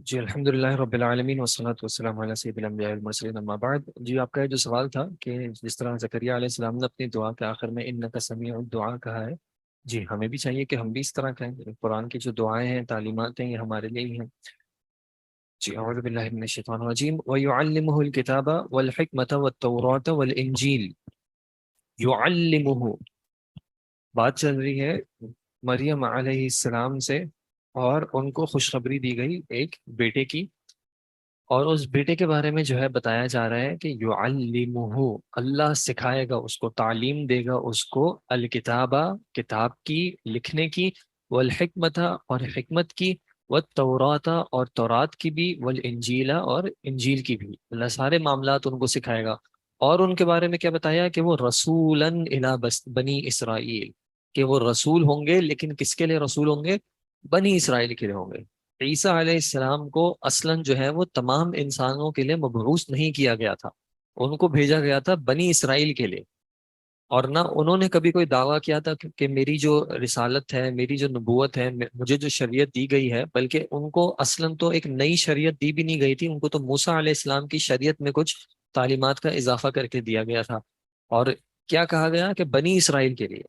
جی الحمد للہ رب العالمین والصلاۃ والسلام علی سید الانبیاء والمرسلین اما بعد۔ جی آپ کا یہ جو سوال تھا کہ جس طرح زکریہ علیہ السلام نے اپنی دعا کے آخر میں انک سمیع الدعا کہا ہے، جی ہمیں بھی چاہیے کہ ہم بھی اس طرح کہیں۔ قرآن کی جو دعائیں ہیں، تعلیمات ہیں، یہ ہمارے لیے ہی ہیں۔ جی اعوذ باللہ من الشیطان الرجیم وَيُعَلِّمُهُ الْكِتَابَ وَالْحِكْمَةَ وَالتَّوْرَاةَ وَالْإِنْجِيلَ۔ يُعَلِّمُهُ، بات چل رہی ہے مریم علیہ السلام سے، اور ان کو خوشخبری دی گئی ایک بیٹے کی، اور اس بیٹے کے بارے میں جو ہے بتایا جا رہا ہے کہ یعلمہ، اللہ سکھائے گا اس کو، تعلیم دے گا اس کو، الکتابہ، کتاب کی، لکھنے کی، والحکمت، اور حکمت کی، والتوراۃ، اور تورات کی بھی، والانجیل، اور انجیل کی بھی۔ اللہ سارے معاملات ان کو سکھائے گا۔ اور ان کے بارے میں کیا بتایا کہ وہ رسولا الی بنی اسرائیل، کہ وہ رسول ہوں گے، لیکن کس کے لیے رسول ہوں گے؟ بنی اسرائیل کے لیے ہوں گے۔ عیسیٰ علیہ السلام کو اصلاً جو ہے وہ تمام انسانوں کے لیے مبعوث نہیں کیا گیا تھا، ان کو بھیجا گیا تھا بنی اسرائیل کے لیے۔ اور نہ انہوں نے کبھی کوئی دعویٰ کیا تھا کہ میری جو رسالت ہے، میری جو نبوت ہے، مجھے جو شریعت دی گئی ہے، بلکہ ان کو اصلاً تو ایک نئی شریعت دی بھی نہیں گئی تھی، ان کو تو موسیٰ علیہ السلام کی شریعت میں کچھ تعلیمات کا اضافہ کر کے دیا گیا تھا۔ اور کیا کہا گیا کہ بنی اسرائیل کے لیے،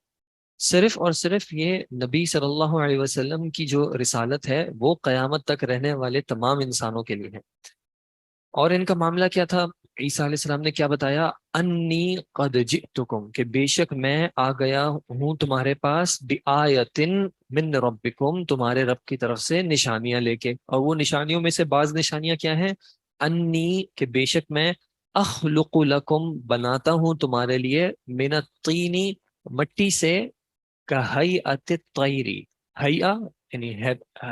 صرف اور صرف یہ نبی صلی اللہ علیہ وسلم کی جو رسالت ہے وہ قیامت تک رہنے والے تمام انسانوں کے لیے ہے۔ اور ان کا معاملہ کیا تھا؟ عیسیٰ علیہ السلام نے کیا بتایا؟ انی قد جئتکم، کہ بے شک میں آ گیا ہوں تمہارے پاس، بآیتن من ربکم، تمہارے رب کی طرف سے نشانیاں لے کے۔ اور وہ نشانیوں میں سے بعض نشانیاں کیا ہیں؟ انی، کہ بے شک میں، اخلق لکم، بناتا ہوں تمہارے لیے، من الطینی، مٹی سے، کہیئت الطیری، حیا یعنی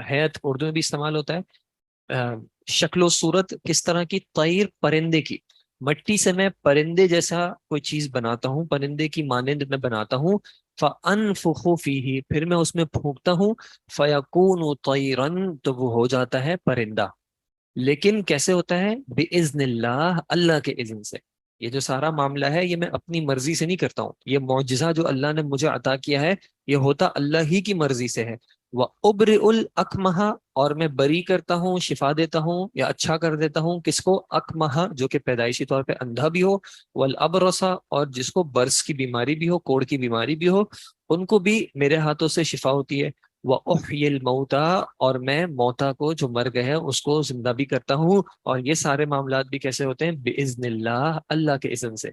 حیت اردو میں بھی استعمال ہوتا ہے، شکل و صورت کس طرح کی؟ طیر، پرندے کی۔ مٹی سے میں پرندے جیسا کوئی چیز بناتا ہوں، پرندے کی مانند میں بناتا ہوں، فَأَنفُخُ فِيهِ، پھر میں اس میں پھونکتا ہوں، فَيَكُونُ طَيْرًا، تو وہ ہو جاتا ہے پرندہ۔ لیکن کیسے ہوتا ہے؟ بِإِذْنِ اللَّهِ، اللہ کے اذن سے۔ یہ جو سارا معاملہ ہے یہ میں اپنی مرضی سے نہیں کرتا ہوں، یہ معجزہ جو اللہ نے مجھے عطا کیا ہے یہ ہوتا اللہ ہی کی مرضی سے ہے۔ وَأُبْرِئُ الْأَكْمَحَ، اور میں بری کرتا ہوں، شفا دیتا ہوں یا اچھا کر دیتا ہوں، کس کو؟ اکمہا، جو کہ پیدائشی طور پہ اندھا بھی ہو، والابرص، اور جس کو برس کی بیماری بھی ہو، کوڑ کی بیماری بھی ہو، ان کو بھی میرے ہاتھوں سے شفا ہوتی ہے۔ وَأُحْيِي الْمَوْتَى، اور میں موتا کو، جو مر گئے ہیں، اس کو زندہ بھی کرتا ہوں۔ اور یہ سارے معاملات بھی کیسے ہوتے ہیں؟ بِإِذْنِ اللَّهِ، اللہ کے اذن سے۔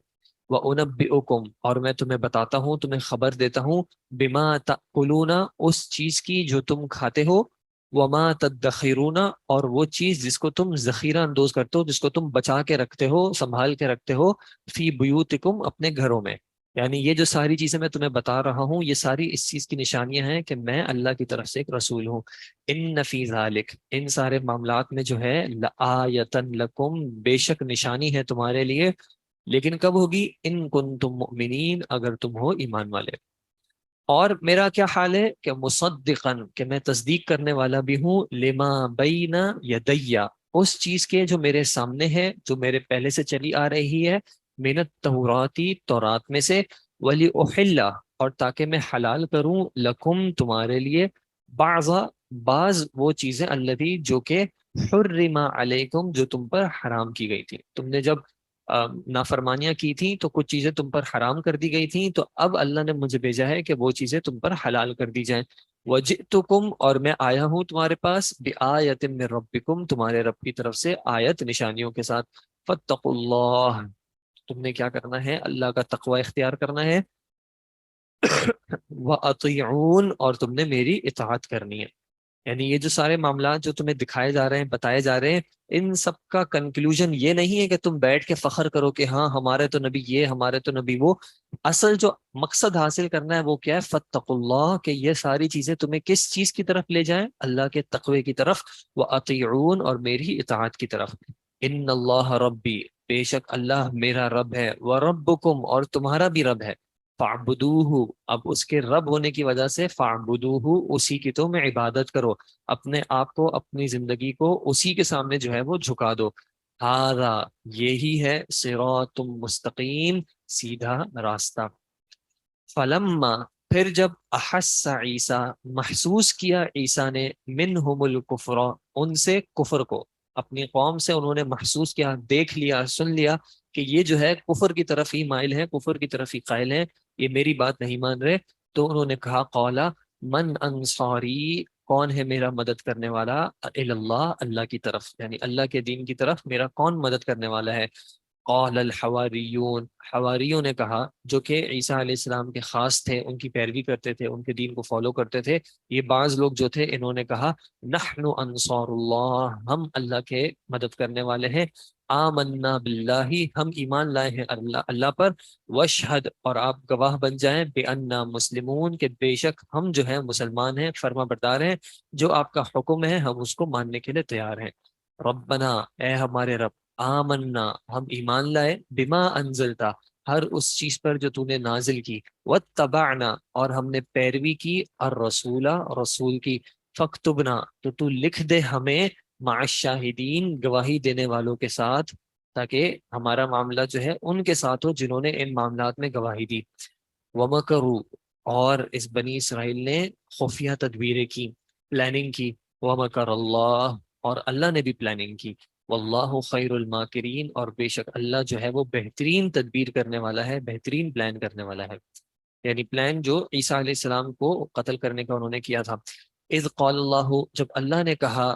وَأُنَبِّئُكُمْ، اور میں تمہیں بتاتا ہوں، تمہیں خبر دیتا ہوں، بِمَا تَأْكُلُونَ، اس چیز کی جو تم کھاتے ہو، وَمَا تَدَّخِرُونَ، اور وہ چیز جس کو تم ذخیرہ اندوز کرتے ہو، جس کو تم بچا کے رکھتے ہو، سنبھال کے رکھتے ہو، فی بیوتکم، اپنے گھروں میں۔ یعنی یہ جو ساری چیزیں میں تمہیں بتا رہا ہوں یہ ساری اس چیز کی نشانیاں ہیں کہ میں اللہ کی طرف سے ایک رسول ہوں۔ ان فی ذالک، ان سارے معاملات میں جو ہے، لآیۃ لکم، بے شک نشانی ہے تمہارے لیے، لیکن کب ہوگی؟ ان کنتم مؤمنین، اگر تم ہو ایمان والے۔ اور میرا کیا حال ہے کہ مصدقاً، کہ میں تصدیق کرنے والا بھی ہوں، لما بین یدیا، اس چیز کے جو میرے سامنے ہے، جو میرے پہلے سے چلی آ رہی ہے، من التوراتی، تورات میں سے، ولی احل، اور تاکہ میں حلال کروں، لکم، تمہارے لیے، بعض وہ چیزیں، الذی، جو کہ، حرم علیکم، جو تم پر حرام کی گئی تھی۔ تم نے جب نافرمانیاں کی تھیں تو کچھ چیزیں تم پر حرام کر دی گئی تھیں، تو اب اللہ نے مجھے بھیجا ہے کہ وہ چیزیں تم پر حلال کر دی جائیں۔ وجئتکم، اور میں آیا ہوں تمہارے پاس، بآیۃ من ربکم، تمہارے رب کی طرف سے آیت، نشانیوں کے ساتھ۔ فاتقوا اللہ، تم نے کیا کرنا ہے؟ اللہ کا تقوی اختیار کرنا ہے۔ وَأَطِیعُونَ، اور تم نے میری اطاعت کرنی ہے۔ یعنی یہ جو سارے معاملات جو تمہیں دکھائے جا رہے ہیں، بتائے جا رہے ہیں، ان سب کا کنکلوژن یہ نہیں ہے کہ تم بیٹھ کے فخر کرو کہ ہاں ہمارے تو نبی یہ، ہمارے تو نبی وہ۔ اصل جو مقصد حاصل کرنا ہے وہ کیا ہے؟ فاتقوا اللہ، کہ یہ ساری چیزیں تمہیں کس چیز کی طرف لے جائیں؟ اللہ کے تقوی کی طرف، وَأَطِیعُونَ، اور میری اطاعت کی طرف۔ ان اللہ ربی، بے شک اللہ میرا رب ہے، وَرَبُّکُمْ، اور تمہارا بھی رب ہے، فَاعْبُدُوهُ، اب اس کے رب ہونے کی وجہ سے فَاعْبُدُوهُ، اسی کی تم عبادت کرو، اپنے آپ کو، اپنی زندگی کو اسی کے سامنے جو ہے وہ جھکا دو۔ ہذا، یہی ہے، صراط مستقیم، سیدھا راستہ۔ فلما، پھر جب احس عیسیٰ محسوس کیا عیسیٰ نے منہم الکفر ان سے کفر کو، اپنی قوم سے انہوں نے محسوس کیا، دیکھ لیا، سن لیا کہ یہ جو ہے کفر کی طرف ہی مائل ہے، کفر کی طرف ہی قائل ہے، یہ میری بات نہیں مان رہے، تو انہوں نے کہا قولا من انصاری، کون ہے میرا مدد کرنے والا، اللہ، اللہ کی طرف، یعنی اللہ کے دین کی طرف میرا کون مدد کرنے والا ہے؟ قال الحواریون، حواریوں نے کہا، جو کہ عیسیٰ علیہ السلام کے خاص تھے، ان کی پیروی کرتے تھے، ان کے دین کو فالو کرتے تھے، یہ بعض لوگ جو تھے انہوں نے کہا نحن انصار اللہ، ہم اللہ کے مدد کرنے والے ہیں، آمنا باللہ، ہم ایمان لائے ہیں اللہ پر، وشہد، اور آپ گواہ بن جائیں، بأننا مسلمون، کہ بے شک ہم جو ہیں مسلمان ہیں، فرما بردار ہیں، جو آپ کا حکم ہے ہم اس کو ماننے کے لیے تیار ہیں۔ ربنا، اے ہمارے رب، آمنا، ہم ایمان لائے، بما انزلتا، ہر اس چیز پر جو تو نے نازل کی، واتبعنا، اور ہم نے پیروی کی، الرسول، رسول کی، فاکتبنا، تو لکھ دے ہمیں، مع الشاہدین، گواہی دینے والوں کے ساتھ، تاکہ ہمارا معاملہ جو ہے ان کے ساتھ ہو جنہوں نے ان معاملات میں گواہی دی۔ ومکروا، اور اس بنی اسرائیل نے خفیہ تدبیریں کی، پلاننگ کی، ومکر اللہ، اور اللہ نے بھی پلاننگ کی، واللہ خیر الماکرین، اور بے شک اللہ جو ہے وہ بہترین تدبیر کرنے والا ہے، بہترین پلان کرنے والا ہے، یعنی پلان جو عیسیٰ علیہ السلام کو قتل کرنے کا انہوں نے کیا تھا۔ اذ قال اللہ، جب اللہ نے کہا،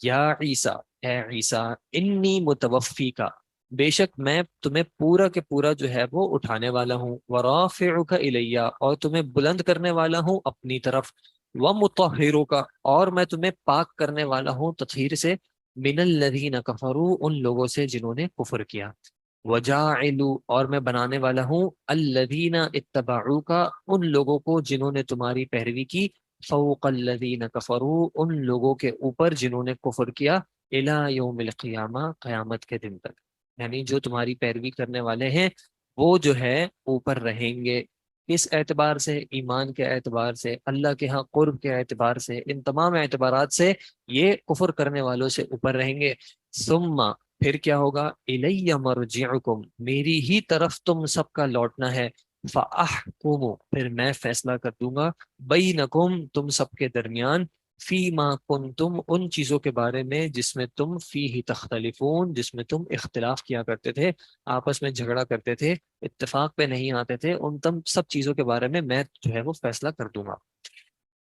یا عیسیٰ، اے عیسیٰ، انی متوفی کا، بے شک میں تمہیں پورا کے پورا جو ہے وہ اٹھانے والا ہوں، ورافعک الیہ، اور تمہیں بلند کرنے والا ہوں اپنی طرف، ومطہرک، اور میں تمہیں پاک کرنے والا ہوں تطہیر سے، من الذین کفروا، ان لوگوں سے جنہوں نے کفر کیا، وجاعل، اور میں بنانے والا ہوں، الذین اتبعوک، ان لوگوں کو جنہوں نے تمہاری پیروی کی، فوق الذین کفروا، ان لوگوں کے اوپر جنہوں نے کفر کیا، الی یوم القیامہ، قیامت کے دن تک، یعنی جو تمہاری پیروی کرنے والے ہیں وہ جو ہے اوپر رہیں گے، کس اعتبار سے؟ ایمان کے اعتبار سے، اللہ کے ہاں قرب کے اعتبار سے، ان تمام اعتبارات سے یہ کفر کرنے والوں سے اوپر رہیں گے۔ ثم، پھر کیا ہوگا؟ الی مرجعکم، میری ہی طرف تم سب کا لوٹنا ہے، فاحکم، پھر میں فیصلہ کر دوں گا، بینکم، تم سب کے درمیان، فی ما کنتم، ان چیزوں کے بارے میں جس میں تم فیہ تختلفون، جس میں تم اختلاف کیا کرتے تھے، آپس میں جھگڑا کرتے تھے، اتفاق پہ نہیں آتے تھے، ان تم سب چیزوں کے بارے میں جو ہے وہ فیصلہ کر دوں گا۔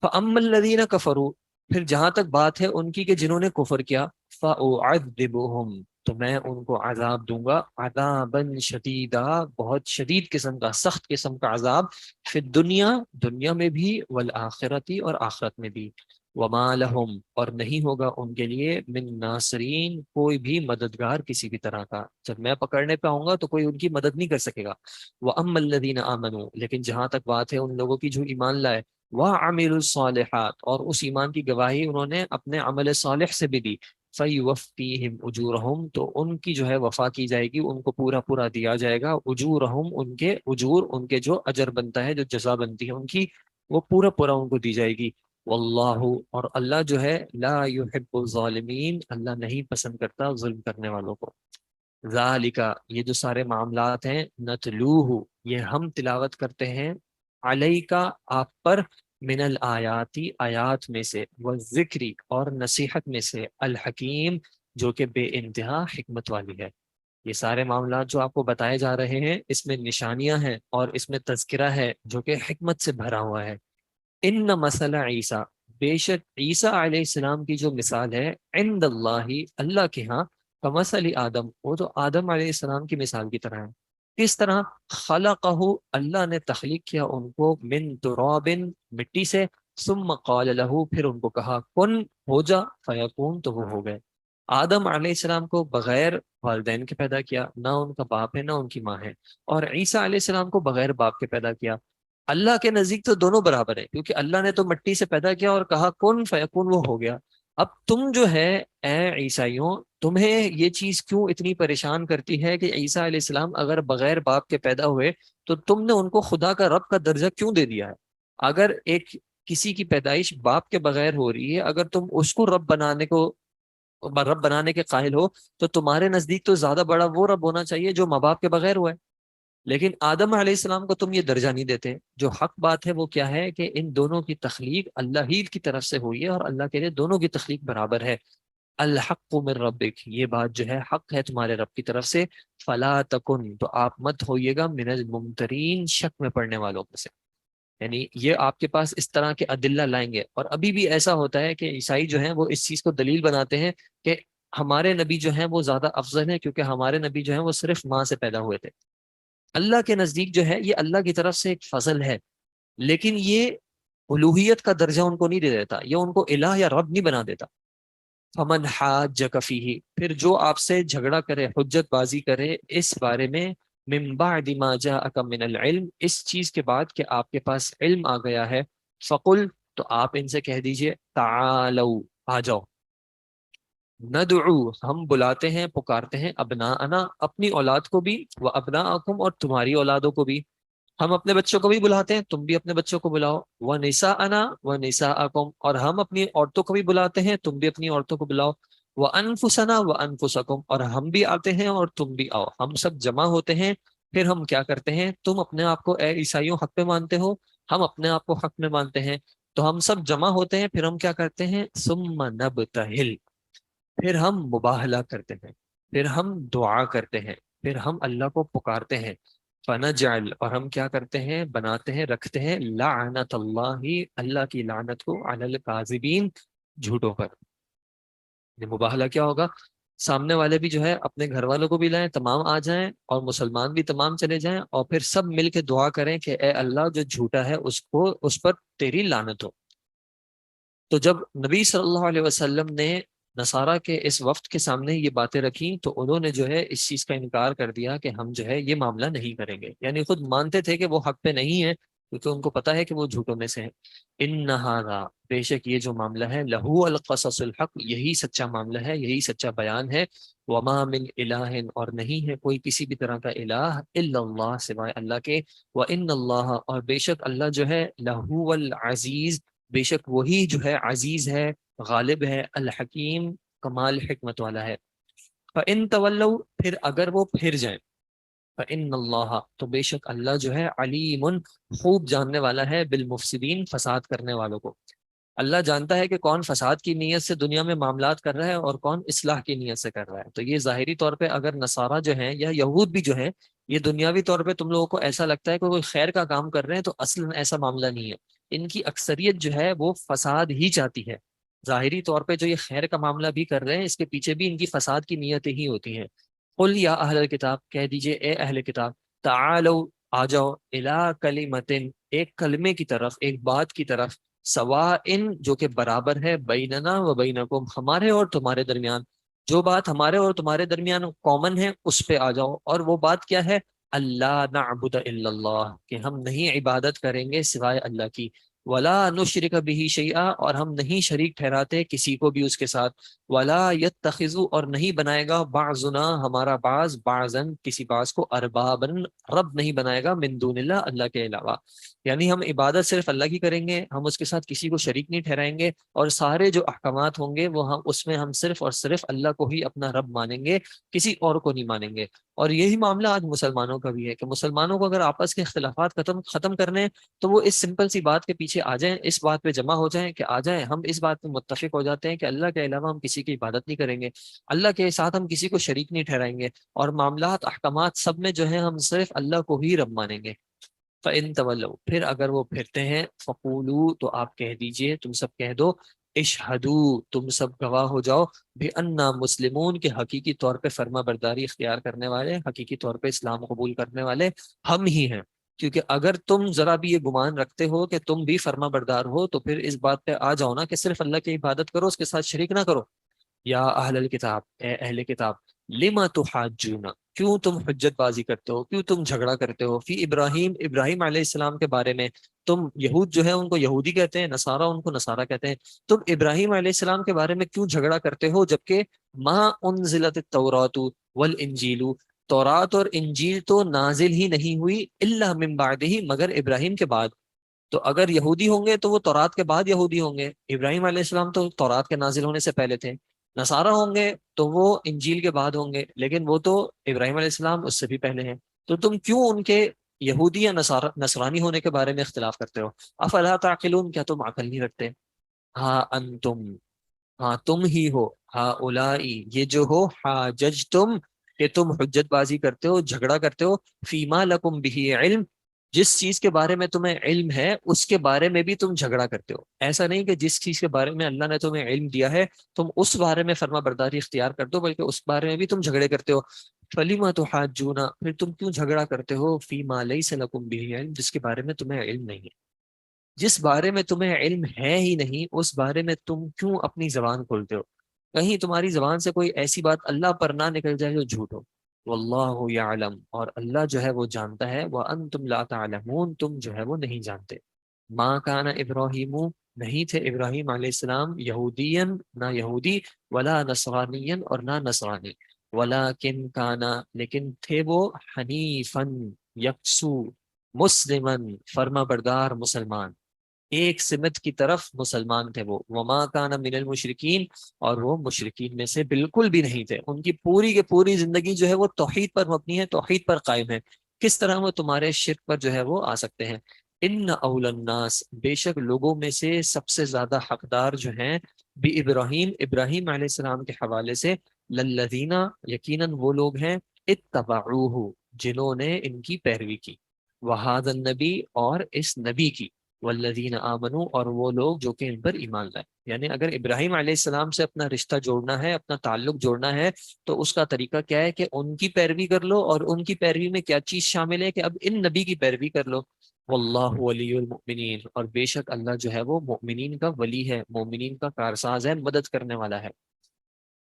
فَأَمَّا الَّذِينَ كَفَرُوا، پھر جہاں تک بات ہے ان کی کہ جنہوں نے کفر کیا، فَأُعَذِّبُهُمْ، تو میں ان کو عذاب دوں گا، عذابًا شدیدا، بہت شدید قسم کا، سخت قسم کا عذاب، فی الدنیا، دنیا میں بھی، والآخرتی، اور آخرت میں بھی، وما لهم، اور نہیں ہوگا ان کے لیے، من ناصرین، کوئی بھی مددگار کسی بھی طرح کا، جب میں پکڑنے پہ آؤں گا تو کوئی ان کی مدد نہیں کر سکے گا۔ وَأَمَّا الَّذِينَ آمَنُوا، لیکن جہاں تک بات ہے ان لوگوں کی جو ایمان لائے، وَعَمِلُوا الصَّالِحَاتِ، اور اس ایمان کی گواہی انہوں نے اپنے عمل صالح سے بھی دی، فَيُوَفِّيهِمْ أُجُورَهُمْ، تو ان کی جو ہے وفا کی جائے گی، ان کو پورا پورا دیا جائے گا، اجورہم، ان کے اجور، ان کے جو اجر بنتا ہے، جو جزا بنتی ہے ان کی، وہ پورا پورا ان کو دی جائے گی۔ واللہ، اور اللہ جو ہے، لا يحب الظالمین، اللہ نہیں پسند کرتا ظلم کرنے والوں کو۔ ذالک، یہ جو سارے معاملات ہیں، نتلوہ، یہ ہم تلاوت کرتے ہیں، علیکا، آپ پر، من الآیاتی، آیات میں سے، والذکری، اور نصیحت میں سے، الحکیم، جو کہ بے انتہا حکمت والی ہے۔ یہ سارے معاملات جو آپ کو بتائے جا رہے ہیں، اس میں نشانیاں ہیں اور اس میں تذکرہ ہے جو کہ حکمت سے بھرا ہوا ہے۔ ان مسئلہ عیسیٰ، بے شک عیسیٰ علیہ السلام کی جو مثال ہے، عند اللہ، اللہ کے ہاں، کمثل آدم، وہ تو آدم علیہ السلام کی مثال کی طرح ہے۔ کس طرح؟ خلقہ، اللہ نے تخلیق کیا ان کو، من تراب، مٹی سے، ثم قال له، پھر ان کو کہا، کن، ہو جا، فیکون، تو وہ ہو گئے۔ آدم علیہ السلام کو بغیر والدین کے پیدا کیا، نہ ان کا باپ ہے نہ ان کی ماں ہے، اور عیسیٰ علیہ السلام کو بغیر باپ کے پیدا کیا۔ اللہ کے نزدیک تو دونوں برابر ہیں، کیونکہ اللہ نے تو مٹی سے پیدا کیا اور کہا کن فیکون، وہ ہو گیا۔ اب تم جو ہے، اے عیسائیوں، تمہیں یہ چیز کیوں اتنی پریشان کرتی ہے کہ عیسیٰ علیہ السلام اگر بغیر باپ کے پیدا ہوئے تو تم نے ان کو خدا کا رب کا درجہ کیوں دے دیا ہے؟ اگر ایک کسی کی پیدائش باپ کے بغیر ہو رہی ہے، اگر تم اس کو رب بنانے کے قائل ہو، تو تمہارے نزدیک تو زیادہ بڑا وہ رب ہونا چاہیے جو ماں باپ کے بغیر ہوا ہے۔ لیکن آدم علیہ السلام کو تم یہ درجہ نہیں دیتے. جو حق بات ہے وہ کیا ہے کہ ان دونوں کی تخلیق اللہ ہی کی طرف سے ہوئی ہے، اور اللہ کے لیے دونوں کی تخلیق برابر ہے. الحق من ربک، یہ بات جو ہے حق ہے تمہارے رب کی طرف سے. فلا تکن، تو آپ مت ہوئیے گا من الممترین، شک میں پڑنے والوں میں سے. یعنی یہ آپ کے پاس اس طرح کے ادلہ لائیں گے. اور ابھی بھی ایسا ہوتا ہے کہ عیسائی جو ہیں وہ اس چیز کو دلیل بناتے ہیں کہ ہمارے نبی جو ہیں وہ زیادہ افضل ہیں کیونکہ ہمارے نبی جو ہیں وہ صرف ماں سے پیدا ہوئے تھے. اللہ کے نزدیک جو ہے یہ اللہ کی طرف سے ایک فضل ہے، لیکن یہ الوہیت کا درجہ ان کو نہیں دے دیتا، یہ ان کو الہ یا رب نہیں بنا دیتا. فمن حاجک فیہ، پھر جو آپ سے جھگڑا کرے، حجت بازی کرے اس بارے میں، من بعد ما جاءک من العلم، اس چیز کے بعد کہ آپ کے پاس علم آ گیا ہے، فقل، تو آپ ان سے کہہ دیجئے، تعالو، آ جاؤ، ندعو، ہم بلاتے ہیں پکارتے ہیں، ابناءنا، اپنی اولاد کو بھی، و ابناءکم، اور تمہاری اولادوں کو بھی. ہم اپنے بچوں کو بھی بلاتے ہیں، تم بھی اپنے بچوں کو بلاؤ. وہ نساءنا و نساءکم، اور ہم اپنی عورتوں کو بھی بلاتے ہیں، تم بھی اپنی عورتوں کو بلاؤ. وہ انفسنا و انفسکم، اور ہم بھی آتے ہیں اور تم بھی آؤ، ہم سب جمع ہوتے ہیں. پھر ہم کیا کرتے ہیں، تم اپنے آپ کو اے عیسائیوں حق پہ مانتے ہو، ہم اپنے آپ کو حق میں مانتے ہیں، تو ہم سب جمع ہوتے ہیں. پھر ہم کیا کرتے ہیں، ثم نبتہل، پھر ہم مباہلہ کرتے ہیں، پھر ہم دعا کرتے ہیں، پھر ہم اللہ کو پکارتے ہیں. فنجعل، اور ہم کیا کرتے ہیں، بناتے ہیں، رکھتے ہیں، لعنت اللہ، اللہ کی لعنت کو، علی الکاذبین، جھوٹوں پر. یہ مباہلہ کیا ہوگا، سامنے والے بھی جو ہے اپنے گھر والوں کو بھی لائیں، تمام آ جائیں، اور مسلمان بھی تمام چلے جائیں، اور پھر سب مل کے دعا کریں کہ اے اللہ جو جھوٹا ہے اس پر تیری لعنت ہو. تو جب نبی صلی اللہ علیہ وسلم نے نصارہ کے اس وفد کے سامنے یہ باتیں رکھی تو انہوں نے جو ہے اس چیز کا انکار کر دیا کہ ہم جو ہے یہ معاملہ نہیں کریں گے. یعنی خود مانتے تھے کہ وہ حق پہ نہیں ہے کیونکہ ان کو پتا ہے کہ وہ جھوٹوں میں سے ہیں. ان ھذا، بے شک یہ جو معاملہ ہے، لہو القصص الحق، یہی سچا معاملہ ہے، یہی سچا بیان ہے. وما من الہ، اور نہیں ہے کوئی کسی بھی طرح کا الہ، الا اللہ، سوائے اللہ کے. وان اللہ، اور بے شک اللہ جو ہے، لہو العزیز، بے شک وہی جو ہے عزیز ہے، غالب ہے، الحکیم، کمال حکمت والا ہے. فَإِن تَوَلَّوْا، پھر اگر وہ پھر جائیں، فَإِنَّ اللَّهَ، تو بے شک اللہ جو ہے، علیم، خوب جاننے والا ہے، بالمفسدین، فساد کرنے والوں کو. اللہ جانتا ہے کہ کون فساد کی نیت سے دنیا میں معاملات کر رہا ہے اور کون اصلاح کی نیت سے کر رہا ہے. تو یہ ظاہری طور پہ اگر نصارہ جو ہیں یا یہود بھی جو ہیں، یہ دنیاوی طور پہ تم لوگوں کو ایسا لگتا ہے کہ کوئی خیر کا کام کر رہے ہیں، تو اصلا ایسا معاملہ نہیں ہے. ان کی اکثریت جو ہے وہ فساد ہی چاہتی ہے. ظاہری طور پہ جو یہ خیر کا معاملہ بھی کر رہے ہیں، اس کے پیچھے بھی ان کی فساد کی نیتیں ہی ہوتی ہیں. قل یا اہل کتاب، کہہ دیجئے اے اہل کتاب، تعالو، آ جاؤ، الی کلمتن، ایک کلمے کی طرف، ایک بات کی طرف، سواء، جو کہ برابر ہے، بیننا و بینکم، ہمارے اور تمہارے درمیان. جو بات ہمارے اور تمہارے درمیان کامن ہے اس پہ آ جاؤ. اور وہ بات کیا ہے، اللہ نعبد الا اللہ، کہ ہم نہیں عبادت کریں گے سوائے اللہ کی. ولا نشرک بہ شیئا، اور ہم نہیں شریک ٹھہراتے کسی کو بھی اس کے ساتھ. ولا یتخذ، اور نہیں بنائے گا، بعضنا، ہمارا بعض، بعضن، کسی بعض کو، اربابن، رب نہیں بنائے گا، من دون اللہ، اللہ کے علاوہ. یعنی ہم عبادت صرف اللہ کی کریں گے، ہم اس کے ساتھ کسی کو شریک نہیں ٹھہرائیں گے، اور سارے جو احکامات ہوں گے وہ ہم اس میں ہم صرف اور صرف اللہ کو ہی اپنا رب مانیں گے، کسی اور کو نہیں مانیں گے. اور یہی معاملہ آج مسلمانوں کا بھی ہے کہ مسلمانوں کو اگر آپس کے اختلافات ختم کرنے ہیں تو وہ اس سمپل سی بات کے پیچھے آ جائیں، اس بات پہ جمع ہو جائیں کہ آ جائیں ہم اس بات پہ متفق ہو جاتے ہیں کہ اللہ کے علاوہ ہم کسی کی عبادت نہیں کریں گے، اللہ کے ساتھ ہم کسی کو شریک نہیں ٹھہرائیں گے، اور معاملات احکامات سب میں جو ہے ہم صرف اللہ کو ہی رب مانیں گے. فَإِن تَوَلَّوْا، پھر اگر وہ پھرتے ہیں، فَقُولُوا، تو آپ کہہ دیجئے، تم سب کہہ دو، اشہدو، تم سب گواہ ہو جاؤ، بِأَنَّا مسلمون، کے حقیقی طور پہ فرما برداری اختیار کرنے والے، حقیقی طور پہ اسلام قبول کرنے والے ہم ہی ہیں. کیونکہ اگر تم ذرا بھی یہ گمان رکھتے ہو کہ تم بھی فرما بردار ہو تو پھر اس بات پہ آ جاؤ نا کہ صرف اللہ کی عبادت کرو، اس کے ساتھ شریک نہ کرو. یا اہل الکتاب، اے اہل کتاب، لما تحاجون، کیوں تم حجت بازی کرتے ہو، کیوں تم جھگڑا کرتے ہو، فی ابراہیم، ابراہیم علیہ السلام کے بارے میں. تم یہود جو ہے ان کو یہودی کہتے ہیں، نصارہ ان کو نصارہ کہتے ہیں. تم ابراہیم علیہ السلام کے بارے میں کیوں جھگڑا کرتے ہو جبکہ ما انزلت التوراۃ والانجیل، تورات اور انجیل تو نازل ہی نہیں ہوئی، الا من بعدہ، مگر ابراہیم کے بعد. تو اگر یہودی ہوں گے تو وہ تورات کے بعد یہودی ہوں گے، ابراہیم علیہ السلام تو تورات کے نازل ہونے سے پہلے تھے. نصارہ ہوں گے تو وہ انجیل کے بعد ہوں گے، لیکن وہ تو ابراہیم علیہ السلام اس سے بھی پہلے ہیں. تو تم کیوں ان کے یہودی یا نصرانی ہونے کے بارے میں اختلاف کرتے ہو؟ افلا تعقلون، کیا تم عقل نہیں رکھتے؟ ہاں انتم، ہاں تم ہی ہو، ہاں اولائی یہ جو ہو، ہاں جج تم، کہ تم حجت بازی کرتے ہو، جھگڑا کرتے ہو، فیما لکم بھی علم، جس چیز کے بارے میں تمہیں علم ہے اس کے بارے میں بھی تم جھگڑا کرتے ہو۔ ایسا نہیں کہ جس چیز کے بارے میں اللہ نے تمہیں علم دیا ہے تم اس بارے میں فرما برداری اختیار کر دو، بلکہ اس بارے میں بھی تم جھگڑے کرتے ہو۔ فلیما تحاجون، پھر تم کیوں جھگڑا کرتے ہو فیما لیس لکم بھی علم، جس کے بارے میں تمہیں علم نہیں ہے؟ جس بارے میں تمہیں علم ہے ہی نہیں اس بارے میں تم کیوں اپنی زبان کھولتے ہو؟ کہیں تمہاری زبان سے کوئی ایسی بات اللہ پر نہ نکل جائے جو جھوٹ ہو۔ واللہ یعلم، اور اللہ جو ہے وہ جانتا ہے، وانتم لا تعلمون، تم جو ہے وہ نہیں جانتے۔ ما کان ابراہیم، نہیں تھے ابراہیم علیہ السلام یہودین، نہ یہودی، ولا نصرانین، اور نہ نصرانی، ولیکن کانا، لیکن تھے وہ، حنیفن، یکسو، مسلمن، فرما بردار مسلمان، ایک سمت کی طرف مسلمان تھے وہ، وما کان من المشرکین، اور وہ مشرکین میں سے بالکل بھی نہیں تھے۔ ان کی پوری کی پوری زندگی جو ہے وہ توحید پر مبنی ہے، توحید پر قائم ہے، کس طرح وہ تمہارے شرک پر جو ہے وہ آ سکتے ہیں؟ ان اول الناس، بے شک لوگوں میں سے سب سے زیادہ حقدار جو ہیں، بھی ابراہیم، ابراہیم علیہ السلام کے حوالے سے، للذین، یقیناً وہ لوگ ہیں، اتبعوہ، جنہوں نے ان کی پیروی کی، وہذا النبی، اور اس نبی کی، والذین آمنوا، اور وہ لوگ جو کہ ان پر ایمان لائے۔ یعنی اگر ابراہیم علیہ السلام سے اپنا رشتہ جوڑنا ہے، اپنا تعلق جوڑنا ہے، تو اس کا طریقہ کیا ہے کہ ان کی پیروی کر لو، اور ان کی پیروی میں کیا چیز شامل ہے کہ اب ان نبی کی پیروی کر لو۔ واللہ ولی المؤمنین، اور بے شک اللہ جو ہے وہ مؤمنین کا ولی ہے، مومنین کا کارساز ہے، مدد کرنے والا ہے۔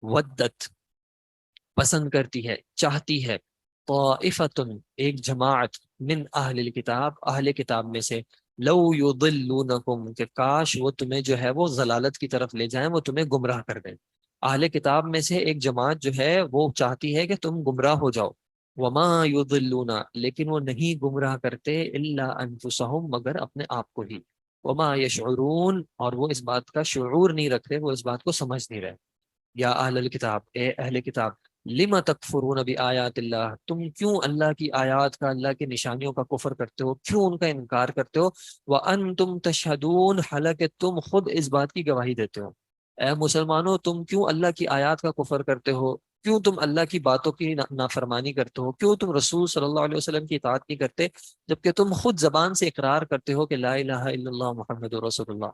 ودت، پسند کرتی ہے، چاہتی ہے، طائفتن، ایک جماعت، من اہل الکتاب، اہل کتاب میں سے، لو یضلونکم، کہ کاش وہ تمہیں جو ہے وہ ضلالت کی طرف لے جائیں، وہ تمہیں گمراہ کر دیں۔ اہل کتاب میں سے ایک جماعت جو ہے وہ چاہتی ہے کہ تم گمراہ ہو جاؤ۔ وما یضلون، لیکن وہ نہیں گمراہ کرتے، الا انفسہم، مگر اپنے آپ کو ہی۔ وما یشعرون، اور وہ اس بات کا شعور نہیں رکھتے، وہ اس بات کو سمجھ نہیں رہے۔ یا اہل الکتاب، اے اہل کتاب، لم تکفرون بآیات اللہ، تم کیوں اللہ کی آیات کا، اللہ کی نشانیوں کا کفر کرتے ہو، کیوں ان کا انکار کرتے ہو؟ وانتم تشہدون، حالانکہ تم خود اس بات کی گواہی دیتے ہو۔ اے مسلمانوں، تم کیوں اللہ کی آیات کا کفر کرتے ہو؟ کیوں تم اللہ کی باتوں کی نافرمانی کرتے ہو؟ کیوں تم رسول صلی اللہ علیہ وسلم کی اطاعت نہیں کرتے، جبکہ تم خود زبان سے اقرار کرتے ہو کہ لا الہ الا اللہ محمد رسول اللہ؟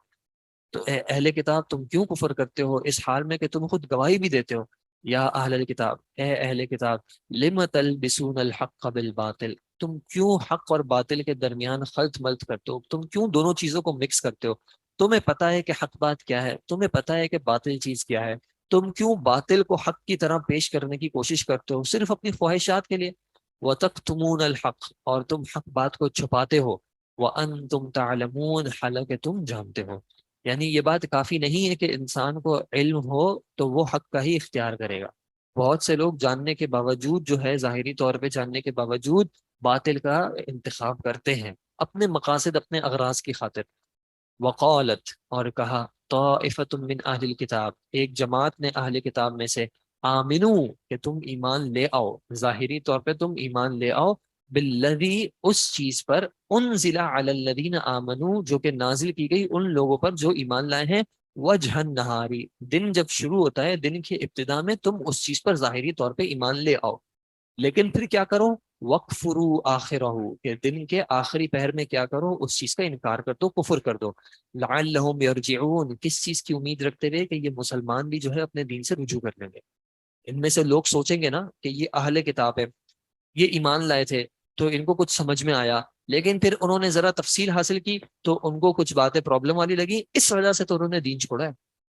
تو اے اہل کتاب، تم کیوں کفر کرتے ہو اس حال میں کہ تم خود گواہی بھی دیتے ہو؟ یا اہل الکتاب، اے اہل کتاب، لم تلبسون الحق بالباطل، تم کیوں حق اور باطل کے درمیان خلط ملط کرتے ہو؟ تم کیوں دونوں چیزوں کو مکس کرتے ہو؟ تمہیں پتا ہے کہ حق بات کیا ہے، تمہیں پتا ہے کہ باطل چیز کیا ہے، تم کیوں باطل کو حق کی طرح پیش کرنے کی کوشش کرتے ہو صرف اپنی خواہشات کے لیے؟ وَتَكْتُمُونَ الْحَقَّ، اور تم حق بات کو چھپاتے ہو، وَأَنْتُمْ تَعْلَمُونَ، حالانکہ تم جانتے ہو۔ یعنی یہ بات کافی نہیں ہے کہ انسان کو علم ہو تو وہ حق کا ہی اختیار کرے گا۔ بہت سے لوگ جاننے کے باوجود جو ہے، ظاہری طور پہ جاننے کے باوجود باطل کا انتخاب کرتے ہیں، اپنے مقاصد، اپنے اغراض کی خاطر۔ وقالت، اور کہا، طائفۃ من اہل الکتاب، ایک جماعت نے اہل کتاب میں سے، آمنو، کہ تم ایمان لے آؤ، ظاہری طور پہ تم ایمان لے آؤ، بالذی، اس چیز پر، انزل علی الذین آمنو، جو کہ نازل کی گئی ان لوگوں پر جو ایمان لائے ہیں، وجہ النہاری، دن جب شروع ہوتا ہے، دن کی ابتدا میں تم اس چیز پر ظاہری طور پہ ایمان لے آؤ، لیکن پھر کیا کرو؟ وَقْفُرُوا آخِرَهُ، کہ دن کے آخری پہر میں کیا کرو؟ اس چیز کا انکار کر دو، کفر کر دو۔ لَعَلَّهُمْ يَرْجِعُونَ، کس چیز کی امید رکھتے ہوئے کہ یہ مسلمان بھی جو ہے اپنے دین سے رجوع کر لیں گے۔ ان میں سے لوگ سوچیں گے نا کہ یہ اہل کتاب ہے، یہ ایمان لائے تھے، تو ان کو کچھ سمجھ میں آیا، لیکن پھر انہوں نے ذرا تفصیل حاصل کی تو ان کو کچھ باتیں پرابلم والی لگی، اس وجہ سے تو انہوں نے دین چھوڑا ہے۔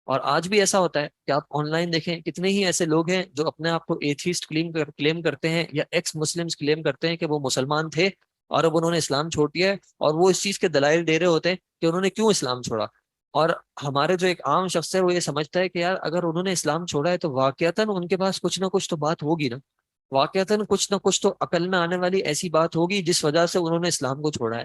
اور آج بھی ایسا ہوتا ہے کہ آپ آن لائن دیکھیں، کتنے ہی ایسے لوگ ہیں جو اپنے آپ کو ایتھیسٹ کلیم کرتے ہیں، یا ایکس مسلمز کلیم کرتے ہیں کہ وہ مسلمان تھے اور اب انہوں نے اسلام چھوڑ دیا ہے، اور وہ اس چیز کے دلائل دے رہے ہوتے ہیں کہ انہوں نے کیوں اسلام چھوڑا۔ اور ہمارے جو ایک عام شخص ہے وہ یہ سمجھتا ہے کہ یار اگر انہوں نے اسلام چھوڑا ہے تو واقعتاً ان کے پاس کچھ نہ کچھ تو بات ہوگی نا، واقعتاً کچھ نہ کچھ تو عقل میں آنے والی ایسی بات ہوگی جس وجہ سے انہوں نے اسلام کو چھوڑا ہے۔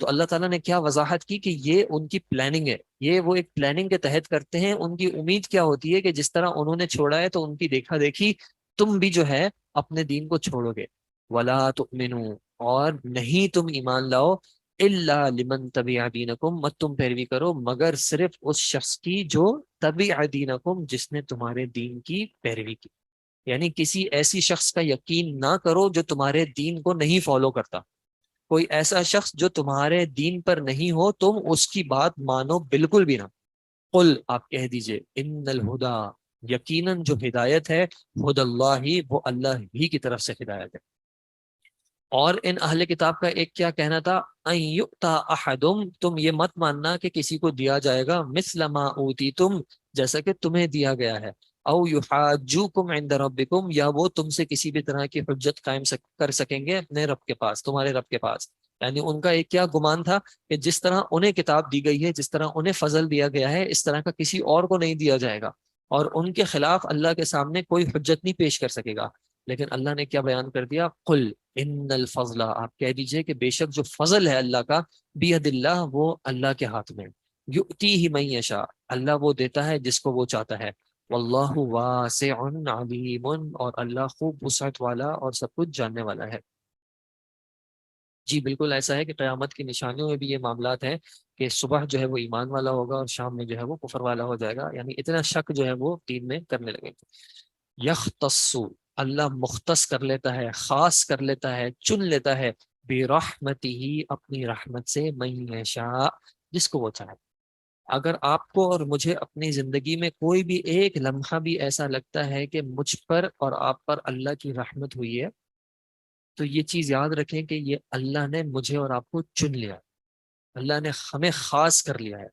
تو اللہ تعالیٰ نے کیا وضاحت کی کہ یہ ان کی پلاننگ ہے، یہ وہ ایک پلاننگ کے تحت کرتے ہیں۔ ان کی امید کیا ہوتی ہے کہ جس طرح انہوں نے چھوڑا ہے تو ان کی دیکھا دیکھی تم بھی جو ہے اپنے دین کو چھوڑو گے۔ ولا تؤمنوا، اور نہیں تم ایمان لاؤ، الا لمن تبع دینکم، مت تم پیروی کرو مگر صرف اس شخص کی جو تبع دینکم، جس نے تمہارے دین کی پیروی کی. یعنی کسی ایسی شخص کا یقین نہ کرو جو تمہارے دین کو نہیں فالو کرتا. کوئی ایسا شخص جو تمہارے دین پر نہیں ہو، تم اس کی بات مانو بالکل بھی نہ. قل، آپ کہہ دیجئے، ان الہدا، یقیناً جو ہدایت ہے، ہد اللہ، وہ اللہ ہی کی طرف سے ہدایت ہے. اور ان اہل کتاب کا ایک کیا کہنا تھا، ان یؤتا احدم، تم یہ مت ماننا کہ کسی کو دیا جائے گا مثل ما اوتیتم، جیسا کہ تمہیں دیا گیا ہے، او یحاجوکم عند ربکم، یا وہ تم سے کسی بھی طرح کی حجت قائم کر سکیں گے اپنے رب کے پاس، تمہارے رب کے پاس. یعنی ان کا ایک کیا گمان تھا کہ جس طرح انہیں کتاب دی گئی ہے، جس طرح انہیں فضل دیا گیا ہے، اس طرح کا کسی اور کو نہیں دیا جائے گا، اور ان کے خلاف اللہ کے سامنے کوئی حجت نہیں پیش کر سکے گا. لیکن اللہ نے کیا بیان کر دیا، قل ان الفضل، آپ کہہ دیجئے کہ بے شک جو فضل ہے اللہ کا، بید اللہ، وہ اللہ کے ہاتھ میں، یؤتیہ من یشاء، اللہ وہ دیتا ہے جس کو وہ چاہتا ہے، واللہ واسع علیم، اور اللہ خوب وسعت والا اور سب کچھ جاننے والا ہے. جی بالکل ایسا ہے کہ قیامت کی نشانیوں میں بھی یہ معاملات ہیں کہ صبح جو ہے وہ ایمان والا ہوگا اور شام میں جو ہے وہ کفر والا ہو جائے گا. یعنی اتنا شک جو ہے وہ دین میں کرنے لگے گے. یختص، اللہ مختص کر لیتا ہے، خاص کر لیتا ہے، چن لیتا ہے، برحمتہ، اپنی رحمت سے، من یشاء، جس کو وہ چاہے. اگر آپ کو اور مجھے اپنی زندگی میں کوئی بھی ایک لمحہ بھی ایسا لگتا ہے کہ مجھ پر اور آپ پر اللہ کی رحمت ہوئی ہے، تو یہ چیز یاد رکھیں کہ یہ اللہ نے مجھے اور آپ کو چن لیا، اللہ نے ہمیں خاص کر لیا ہے.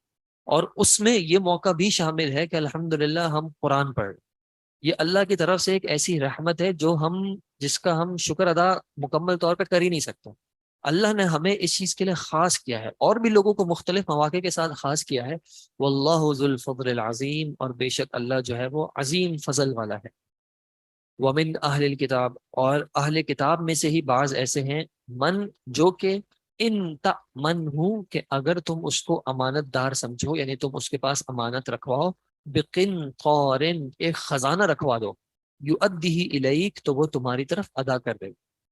اور اس میں یہ موقع بھی شامل ہے کہ الحمدللہ ہم قرآن پڑھ، یہ اللہ کی طرف سے ایک ایسی رحمت ہے جس کا ہم شکر ادا مکمل طور پہ کر ہی نہیں سکتے. اللہ نے ہمیں اس چیز کے لیے خاص کیا ہے، اور بھی لوگوں کو مختلف مواقع کے ساتھ خاص کیا ہے. واللہ ذو الفضل العظیم، اور بے شک اللہ جو ہے وہ عظیم فضل والا ہے. ومن اہل الکتاب، اور اہل کتاب میں سے ہی بعض ایسے ہیں، من، جو کہ ان تأمن ہوں، کہ اگر تم اس کو امانت دار سمجھو، یعنی تم اس کے پاس امانت رکھواؤ، بقنطار، ایک خزانہ رکھوا دو، یؤدیہ الیک، تو وہ تمہاری طرف ادا کر دے.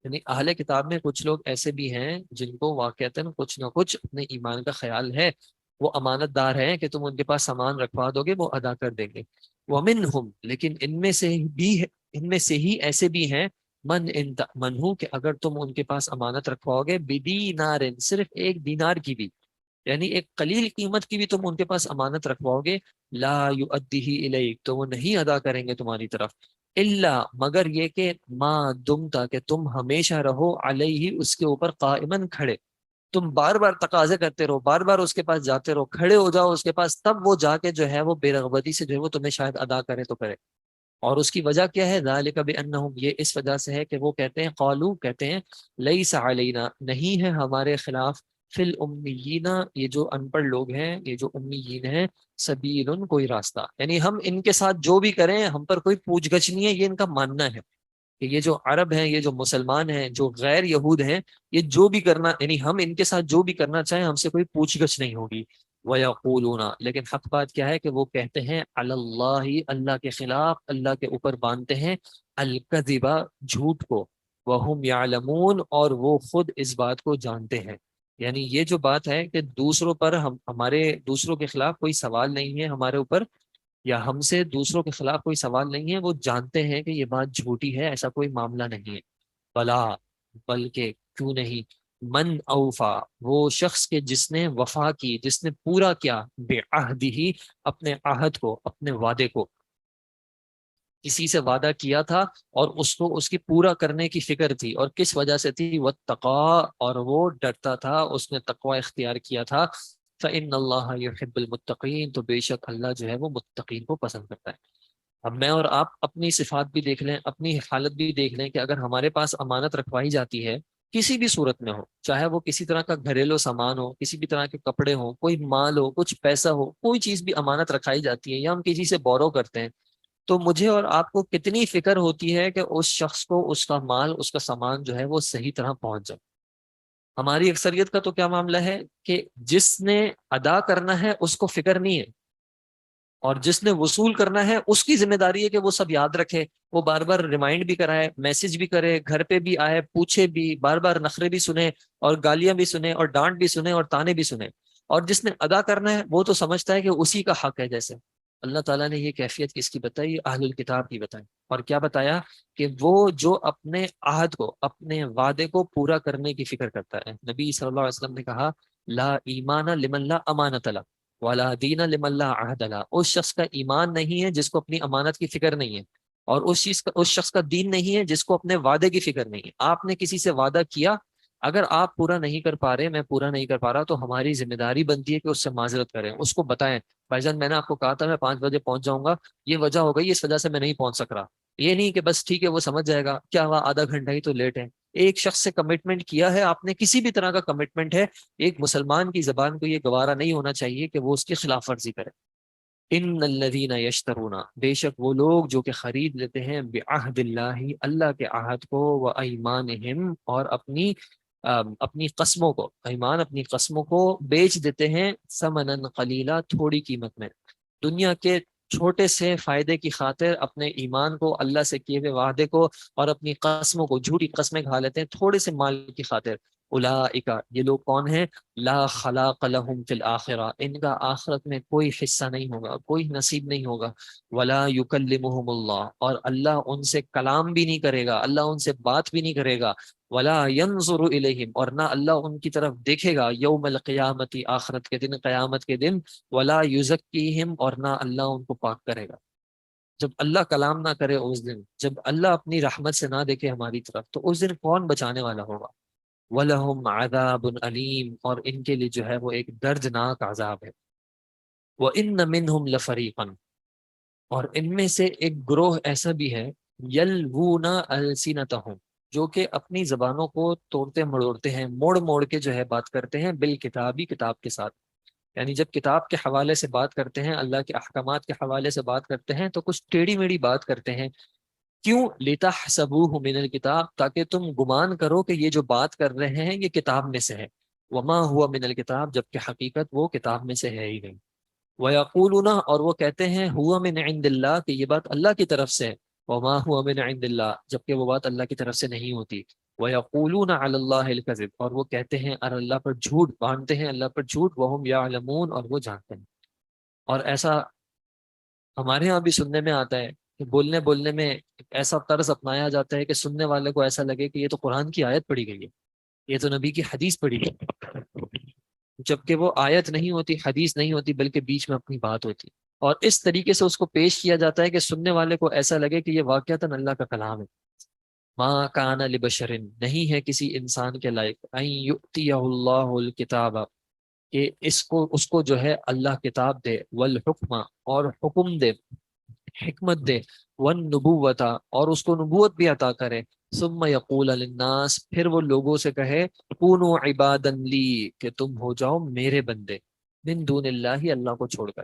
یعنی اہل کتاب میں کچھ لوگ ایسے بھی ہیں جن کو واقعتاً کچھ نہ کچھ اپنے ایمان کا خیال ہے، وہ امانت دار ہیں کہ تم ان کے پاس سامان رکھوا دو گے وہ ادا کر دیں گے. ومنہم، لیکن ان میں سے ہی ایسے بھی ہیں، من ان تأمنہ، کہ اگر تم ان کے پاس امانت رکھواؤ گے، بدینار، صرف ایک دینار کی بھی، یعنی ایک قلیل قیمت کی بھی تم ان کے پاس امانت رکھواؤ گے، لا یؤدیہ الیک، تو وہ نہیں ادا کریں گے تمہاری طرف، الا، مگر یہ کہ ما دمتا، کہ تم ہمیشہ رہو، علیہ، اس کے اوپر، قائمن، کھڑے. تم بار بار تقاضے کرتے رہو، بار بار اس کے پاس جاتے رہو، کھڑے ہو جاؤ اس کے پاس، تب وہ جا کے جو ہے وہ بے رغبتی سے جو ہے وہ تمہیں شاید ادا کرے تو کرے. اور اس کی وجہ کیا ہے، ذالک بانہم، یہ اس وجہ سے ہے کہ وہ کہتے ہیں، قالو، کہتے ہیں، لیس علینا، نہیں ہے ہمارے خلاف، فی الامیین، یہ جو ان پڑھ لوگ ہیں، یہ جو امیین ہیں، سبیل، کوئی راستہ. یعنی ہم ان کے ساتھ جو بھی کریں ہم پر کوئی پوچھ گچھ نہیں ہے، یہ ان کا ماننا ہے کہ یہ جو عرب ہیں، یہ جو مسلمان ہیں، جو غیر یہود ہیں، یہ جو بھی کرنا، یعنی ہم ان کے ساتھ جو بھی کرنا چاہیں ہم سے کوئی پوچھ گچھ نہیں ہوگی. وَيَقُولُونَ، لیکن حق بات کیا ہے کہ وہ کہتے ہیں، علی اللہ، اللہ کے خلاف، اللہ کے اوپر باندھتے ہیں، الکذبہ، جھوٹ کو، وہم یعلمون، اور وہ خود اس بات کو جانتے ہیں. یعنی یہ جو بات ہے کہ دوسروں پر ہمارے دوسروں کے خلاف کوئی سوال نہیں ہے ہمارے اوپر، یا ہم سے دوسروں کے خلاف کوئی سوال نہیں ہے، وہ جانتے ہیں کہ یہ بات جھوٹی ہے، ایسا کوئی معاملہ نہیں ہے. بلا، بلکہ، کیوں نہیں، من اوفا، وہ شخص کے جس نے وفا کی، جس نے پورا کیا، بے عہدہ، اپنے عہد کو، اپنے وعدے کو. کسی سے وعدہ کیا تھا اور اس کو اس کی پورا کرنے کی فکر تھی، اور کس وجہ سے تھی، واتقا، اور وہ ڈرتا تھا، اس نے تقوی اختیار کیا تھا. فإن اللہ یحب المتقین، تو بے شک اللہ جو ہے وہ متقین کو پسند کرتا ہے. اب میں اور آپ اپنی صفات بھی دیکھ لیں، اپنی حالت بھی دیکھ لیں کہ اگر ہمارے پاس امانت رکھوائی جاتی ہے کسی بھی صورت میں ہو، چاہے وہ کسی طرح کا گھریلو سامان ہو، کسی بھی طرح کے کپڑے ہوں، کوئی مال ہو، کچھ پیسہ ہو، کوئی چیز بھی امانت رکھائی جاتی ہے، یا ہم کسی سے بورو کرتے ہیں، تو مجھے اور آپ کو کتنی فکر ہوتی ہے کہ اس شخص کو اس کا مال، اس کا سامان جو ہے وہ صحیح طرح پہنچ جائے. ہماری اکثریت کا تو کیا معاملہ ہے کہ جس نے ادا کرنا ہے اس کو فکر نہیں ہے، اور جس نے وصول کرنا ہے اس کی ذمہ داری ہے کہ وہ سب یاد رکھے، وہ بار بار ریمائنڈ بھی کرائے، میسج بھی کرے، گھر پہ بھی آئے، پوچھے بھی، بار بار نخرے بھی سنے اور گالیاں بھی سنے اور ڈانٹ بھی سنے اور تانے بھی سنے۔ اور جس نے ادا کرنا ہے وہ تو سمجھتا ہے کہ اسی کا حق ہے۔ جیسے اللہ تعالیٰ نے یہ کیفیت کس کی بتائی؟ اہل الکتاب کی بتائی۔ اور کیا بتایا؟ کہ وہ جو اپنے عہد کو، اپنے وعدے کو پورا کرنے کی فکر کرتا ہے۔ نبی صلی اللہ علیہ وسلم نے کہا لا ایمان لمن لا امانت له ولا دین لمن لا عہد له۔ اس شخص کا ایمان نہیں ہے جس کو اپنی امانت کی فکر نہیں ہے، اور اس شخص کا دین نہیں ہے جس کو اپنے وعدے کی فکر نہیں ہے۔ آپ نے کسی سے وعدہ کیا، اگر آپ پورا نہیں کر پا رہے، میں پورا نہیں کر پا رہا، تو ہماری ذمہ داری بنتی ہے کہ اس سے معذرت کریں، اس کو بتائیں بھائی جان میں نے آپ کو کہا تھا میں 5 بجے پہنچ جاؤں گا، یہ وجہ ہو گئی، اس وجہ سے میں نہیں پہنچ سک رہا۔ یہ نہیں کہ بس ٹھیک ہے وہ سمجھ جائے گا، کیا ہوا آدھا گھنٹہ ہی تو لیٹ ہے۔ ایک شخص سے کمٹمنٹ کیا ہے آپ نے، کسی بھی طرح کا کمٹمنٹ ہے، ایک مسلمان کی زبان کو یہ گوارا نہیں ہونا چاہیے کہ وہ اس کی خلاف ورزی کرے۔ ان الذین یشترون، بے شک وہ لوگ جو کہ خرید لیتے ہیں، بعہد اللہ، اللہ کے عہد کو، و ایمانہم، اور اپنی قسموں کو، ایمان اپنی قسموں کو بیچ دیتے ہیں، ثمنا قلیلا، تھوڑی قیمت میں، دنیا کے چھوٹے سے فائدے کی خاطر اپنے ایمان کو، اللہ سے کیے ہوئے وعدے کو اور اپنی قسموں کو، جھوٹی قسمیں کھا لیتے ہیں تھوڑے سے مال کی خاطر۔ اولئک، یہ لوگ کون ہیں؟ لا خلاق لهم فی الآخرہ، ان کا آخرت میں کوئی حصہ نہیں ہوگا، کوئی نصیب نہیں ہوگا۔ ولا یکلمہم اللہ، اور اللہ ان سے کلام بھی نہیں کرے گا، اللہ ان سے بات بھی نہیں کرے گا۔ ولا ينظر الیہم، اور نہ اللہ ان کی طرف دیکھے گا، یوم القیامت، آخرت کے دن، قیامت کے دن۔ ولا یزکیہم، اور نہ اللہ ان کو پاک کرے گا۔ جب اللہ کلام نہ کرے اس دن، جب اللہ اپنی رحمت سے نہ دیکھے ہماری طرف، تو اس دن کون بچانے والا ہوگا؟ وَلَهُمْ عَذَابٌ أَلِيمٌ، اور ان کے لیے جو ہے وہ ایک دردناک عذاب ہے۔ وَإِنَّ مِنْهُمْ لَفَرِيقًا، اور ان میں سے ایک گروہ ایسا بھی ہے، یلوون السنتہم، جو کہ اپنی زبانوں کو توڑتے مڑوڑتے ہیں، موڑ موڑ کے جو ہے بات کرتے ہیں، بالکتابی، کتاب کے ساتھ۔ یعنی جب کتاب کے حوالے سے بات کرتے ہیں، اللہ کے احکامات کے حوالے سے بات کرتے ہیں، تو کچھ ٹیڑھی میڑھی بات کرتے ہیں۔ کیوں؟ لِتَحْسَبُوهُ مِنَ الْكِتَابِ، تاکہ تم گمان کرو کہ یہ جو بات کر رہے ہیں یہ کتاب میں سے ہے۔ وَمَا هُوَ مِنَ الْكِتَابِ، جبکہ حقیقت وہ کتاب میں سے ہے ہی نہیں۔ وَيَقُولُونَ، اور وہ کہتے ہیں، هُوَ مِنْ عِنْدِ اللَّهِ، کہ یہ بات اللہ کی طرف سے ہے۔ وَمَا هُوَ مِنْ عِنْدِ اللَّهِ، جبکہ وہ بات اللہ کی طرف سے نہیں ہوتی۔ وَيَقُولُونَ عَلَى اللَّهِ الْكَذِبَ، اور وہ کہتے ہیں اور اللہ پر جھوٹ باندھتے ہیں، اللہ پر جھوٹ، وَهُمْ يَعْلَمُونَ، اور وہ جانتے ہیں۔ اور ایسا ہمارے ہاں بھی سننے میں آتا ہے کہ بولنے بولنے میں ایسا طرز اپنایا جاتا ہے کہ سننے والے کو ایسا لگے کہ یہ تو قرآن کی آیت پڑھی گئی ہے، یہ تو نبی کی حدیث پڑھی گئی، جبکہ وہ آیت نہیں ہوتی، حدیث نہیں ہوتی، بلکہ بیچ میں اپنی بات ہوتی۔ اور اس طریقے سے اس کو پیش کیا جاتا ہے کہ سننے والے کو ایسا لگے کہ یہ واقعتاً اللہ کا کلام ہے۔ ما کان لبشر، نہیں ہے کسی انسان کے لائق، ان یؤتیہ اللہ الکتاب، کہ اس کو جو ہے اللہ کتاب دے، والحکم، اور حکم دے، حکمت دے، والنبوت، اور اس کو نبوت بھی عطا کرے، ثم یقول للناس، پھر وہ لوگوں سے کہے، کونوا عبادا لی، کہ تم ہو جاؤ میرے بندے، من دون اللہ، اللہ کو چھوڑ کر۔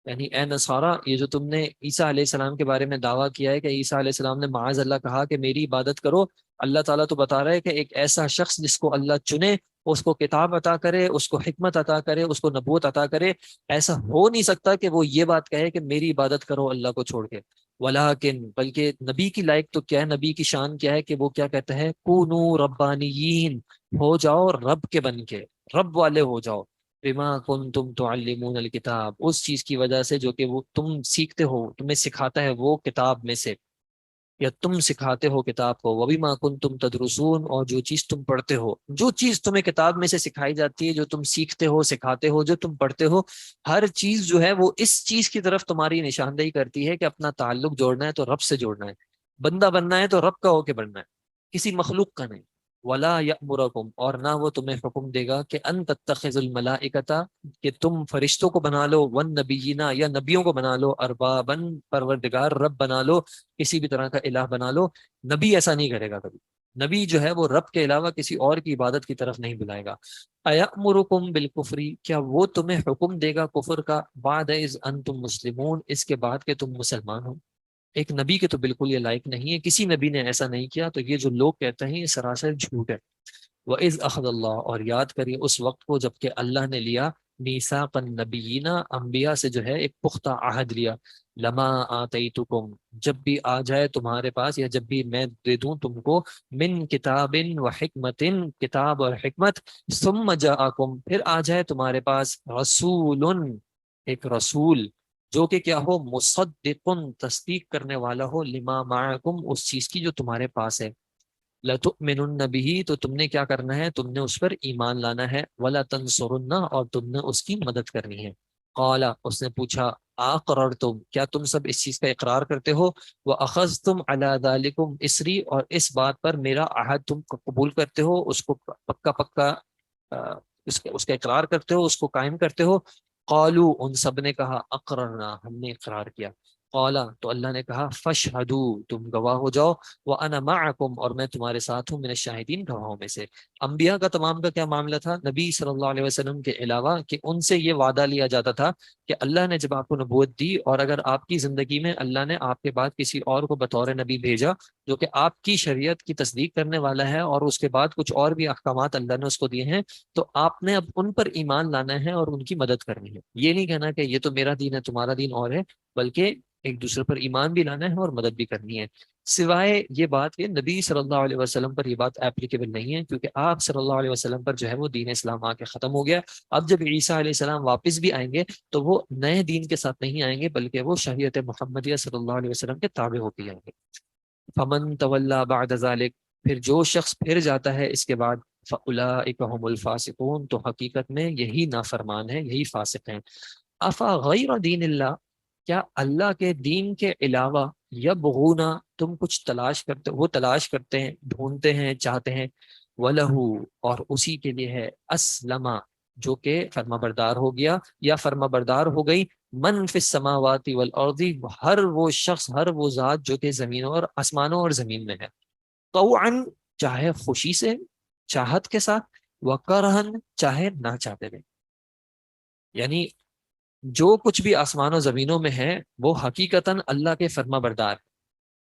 یعنی اے نصارہ، یہ جو تم نے عیسیٰ علیہ السلام کے بارے میں دعویٰ کیا ہے کہ عیسیٰ علیہ السلام نے معاذ اللہ کہا کہ میری عبادت کرو، اللہ تعالیٰ تو بتا رہا ہے کہ ایک ایسا شخص جس کو اللہ چنے، اس کو کتاب عطا کرے، اس کو حکمت عطا کرے، اس کو نبوت عطا کرے، ایسا ہو نہیں سکتا کہ وہ یہ بات کہے کہ میری عبادت کرو اللہ کو چھوڑ کے۔ ولیکن، بلکہ نبی کی لائق تو کیا ہے، نبی کی شان کیا ہے کہ وہ کیا کہتا ہے، کونو ربانیین، ہو جاؤ رب کے بن کے، رب والے ہو جاؤ، بما کنتم تعلمون الکتاب، اس چیز کی وجہ سے جو کہ وہ تم سیکھتے ہو، تمہیں سکھاتا ہے وہ کتاب میں سے، یا تم سکھاتے ہو کتاب کو، وبما کنتم تدرسون، اور جو چیز تم پڑھتے ہو، جو چیز تمہیں کتاب میں سے سکھائی جاتی ہے، جو تم سیکھتے ہو، سکھاتے ہو، جو تم پڑھتے ہو، ہر چیز جو ہے وہ اس چیز کی طرف تمہاری نشاندہی کرتی ہے کہ اپنا تعلق جوڑنا ہے تو رب سے جوڑنا ہے، بندہ بننا ہے تو رب کا ہو کے بننا ہے، کسی مخلوق کا نہیں۔ ولا یأمرکم، اور نہ وہ تمہیں حکم دے گا کہ ان تتخذوا الملائکۃ، کہ تم فرشتوں کو بنا لو، والنبیین، یا نبیوں کو بنا لو، اربابا، پروردگار، رب بنا لو، کسی بھی طرح کا الہ بنا لو۔ نبی ایسا نہیں کرے گا کبھی، نبی جو ہے وہ رب کے علاوہ کسی اور کی عبادت کی طرف نہیں بلائے گا۔ ایامرکم بالکفر، کیا وہ تمہیں حکم دے گا کفر کا، بعد اذ انتم مسلمون، اس کے بعد کہ تم مسلمان ہو؟ ایک نبی کے تو بالکل یہ لائق نہیں ہے، کسی نبی نے ایسا نہیں کیا، تو یہ جو لوگ کہتے ہیں یہ سراسر جھوٹ ہے۔ وَإِذْ أَخَذَ اللَّهُ، اور یاد کریے اس وقت کو جب کہ اللہ نے لیا، میثاق النبیین، انبیاء سے جو ہے ایک پختہ عہد لیا، لما آتیتکم، جب بھی آ جائے تمہارے پاس یا جب بھی میں دے دوں تم کو، من کتاب و حکمت، کتاب اور حکمت، ثم جاءکم، پھر آ جائے تمہارے پاس رسول، ایک رسول جو کہ کیا ہو، مصدق، تصدیق کرنے والا ہو، لما معکم، اس چیز کی جو تمہارے پاس ہے، لَتُؤْمِنُنَّ بِهِ، تو تم نے کیا کرنا ہے، تم نے اس پر ایمان لانا ہے، وَلَا تَنْصُرُنَّ، اور تم نے اس کی مدد کرنی ہے۔ قَالَ، اس نے پوچھا، اقررتم، کیا تم سب اس چیز کا اقرار کرتے ہو، وَأَخَذْتُمْ عَلَى ذَلِكُمْ اسری، اور اس بات پر میرا عہد تم قبول کرتے ہو، اس کو پکا پکا اس کا اقرار کرتے ہو، اس کو قائم کرتے ہو۔ قالو، ان سب نے کہا، اقررنا، ہم نے اقرار کیا۔ قالا، تو اللہ نے کہا، فشہدو، تم گواہ ہو جاؤ، وَأَنَا مَعَكُمْ، اور میں تمہارے ساتھ ہوں، من الشاہدین، گواہوں میں سے۔ انبیاء کا تمام کا کیا معاملہ تھا، نبی صلی اللہ علیہ وسلم کے علاوہ، کہ ان سے یہ وعدہ لیا جاتا تھا کہ اللہ نے جب آپ کو نبوت دی، اور اگر آپ کی زندگی میں اللہ نے آپ کے بعد کسی اور کو بطور نبی بھیجا جو کہ آپ کی شریعت کی تصدیق کرنے والا ہے، اور اس کے بعد کچھ اور بھی احکامات اللہ نے اس کو دیے ہیں، تو آپ نے اب ان پر ایمان لانا ہے اور ان کی مدد کرنی ہے۔ یہ نہیں کہنا کہ یہ تو میرا دین ہے تمہارا دین اور ہے، بلکہ ایک دوسرے پر ایمان بھی لانا ہے اور مدد بھی کرنی ہے۔ سوائے یہ بات کہ نبی صلی اللہ علیہ وسلم پر یہ بات اپلیکیبل نہیں ہے، کیونکہ آپ صلی اللہ علیہ وسلم پر جو ہے وہ دین اسلام آ کے ختم ہو گیا۔ اب جب عیسیٰ علیہ السلام واپس بھی آئیں گے تو وہ نئے دین کے ساتھ نہیں آئیں گے، بلکہ وہ شریعت محمدیہ صلی اللہ علیہ وسلم کے تابع ہوتی جائیں گے۔ فمن تولا بعد ذلك، پھر جو شخص پھر جاتا ہے اس کے بعد، فاولئک هم الفاسقون، تو حقیقت میں یہی نافرمان ہیں، یہی فاسق ہیں۔ افا غیر دین اللہ، کیا اللہ کے دین کے علاوہ، یبغونا، تم کچھ تلاش کرتے، وہ تلاش کرتے ہیں، ڈھونڈتے ہیں، چاہتے ہیں، وَلَهُ، اور اسی کے لیے ہے، اسلم، جو کہ فرما بردار ہو گیا یا فرما بردار ہو گئی، من فی السماوات والارض، ہر وہ شخص، ہر وہ ذات جو کہ زمینوں اور آسمانوں اور زمین میں ہے، طوعا، چاہے خوشی سے، چاہت کے ساتھ، وکرہن، چاہے نہ چاہتے ہوئے۔ یعنی جو کچھ بھی آسمان و زمینوں میں ہے وہ حقیقتاً اللہ کے فرما بردار،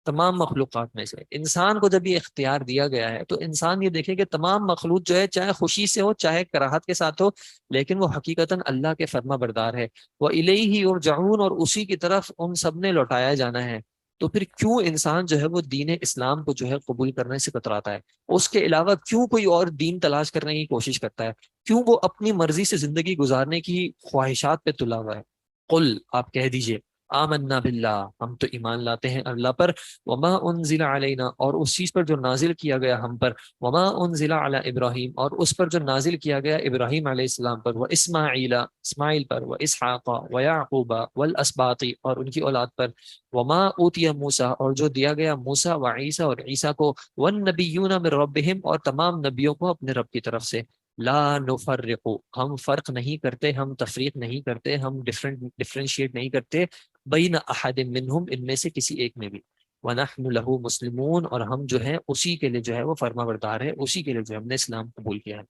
تمام مخلوقات میں سے انسان کو جب یہ اختیار دیا گیا ہے تو انسان یہ دیکھے کہ تمام مخلوق جو ہے، چاہے خوشی سے ہو چاہے کراہت کے ساتھ ہو، لیکن وہ حقیقتاً اللہ کے فرما بردار ہے۔ وہ الیہ یرجعون، اور اسی کی طرف ان سب نے لوٹایا جانا ہے۔ تو پھر کیوں انسان جو ہے وہ دین اسلام کو جو ہے قبول کرنے سے کتراتا ہے، اس کے علاوہ کیوں کوئی اور دین تلاش کرنے کی کوشش کرتا ہے، کیوں وہ اپنی مرضی سے زندگی گزارنے کی خواہشات پہ تلا ہوا ہے؟ قل، آپ کہہ دیجئے، آمنا باللہ، ہم تو ایمان لاتے ہیں اللہ پر، وما انزل علینا، اور اس چیز پر جو نازل کیا گیا ہم پر، وما انزل علی ابراہیم، اور اس پر جو نازل کیا گیا ابراہیم علیہ السلام پر، و اسماعیل، اسماعیل پر، و اسحاق و یعقوب والاسباط، اور ان کی اولاد پر، وما اوتی موسیٰ، اور جو دیا گیا موسیٰ و عیسیٰ اور عیسیٰ کو، والنبیون من ربہم، اور تمام نبیوں کو اپنے رب کی طرف سے، لا نفرق، ہم فرق نہیں کرتے، ہم تفریق نہیں کرتے، ہم ڈفرینشیٹ نہیں کرتے، بین احد منہم، ان میں سے کسی ایک میں بھی، ونحن له مسلمون، اور ہم جو ہیں اسی کے لیے جو ہے وہ فرما بردار ہے، اسی کے لیے جو ہم نے اسلام قبول کیا ہے۔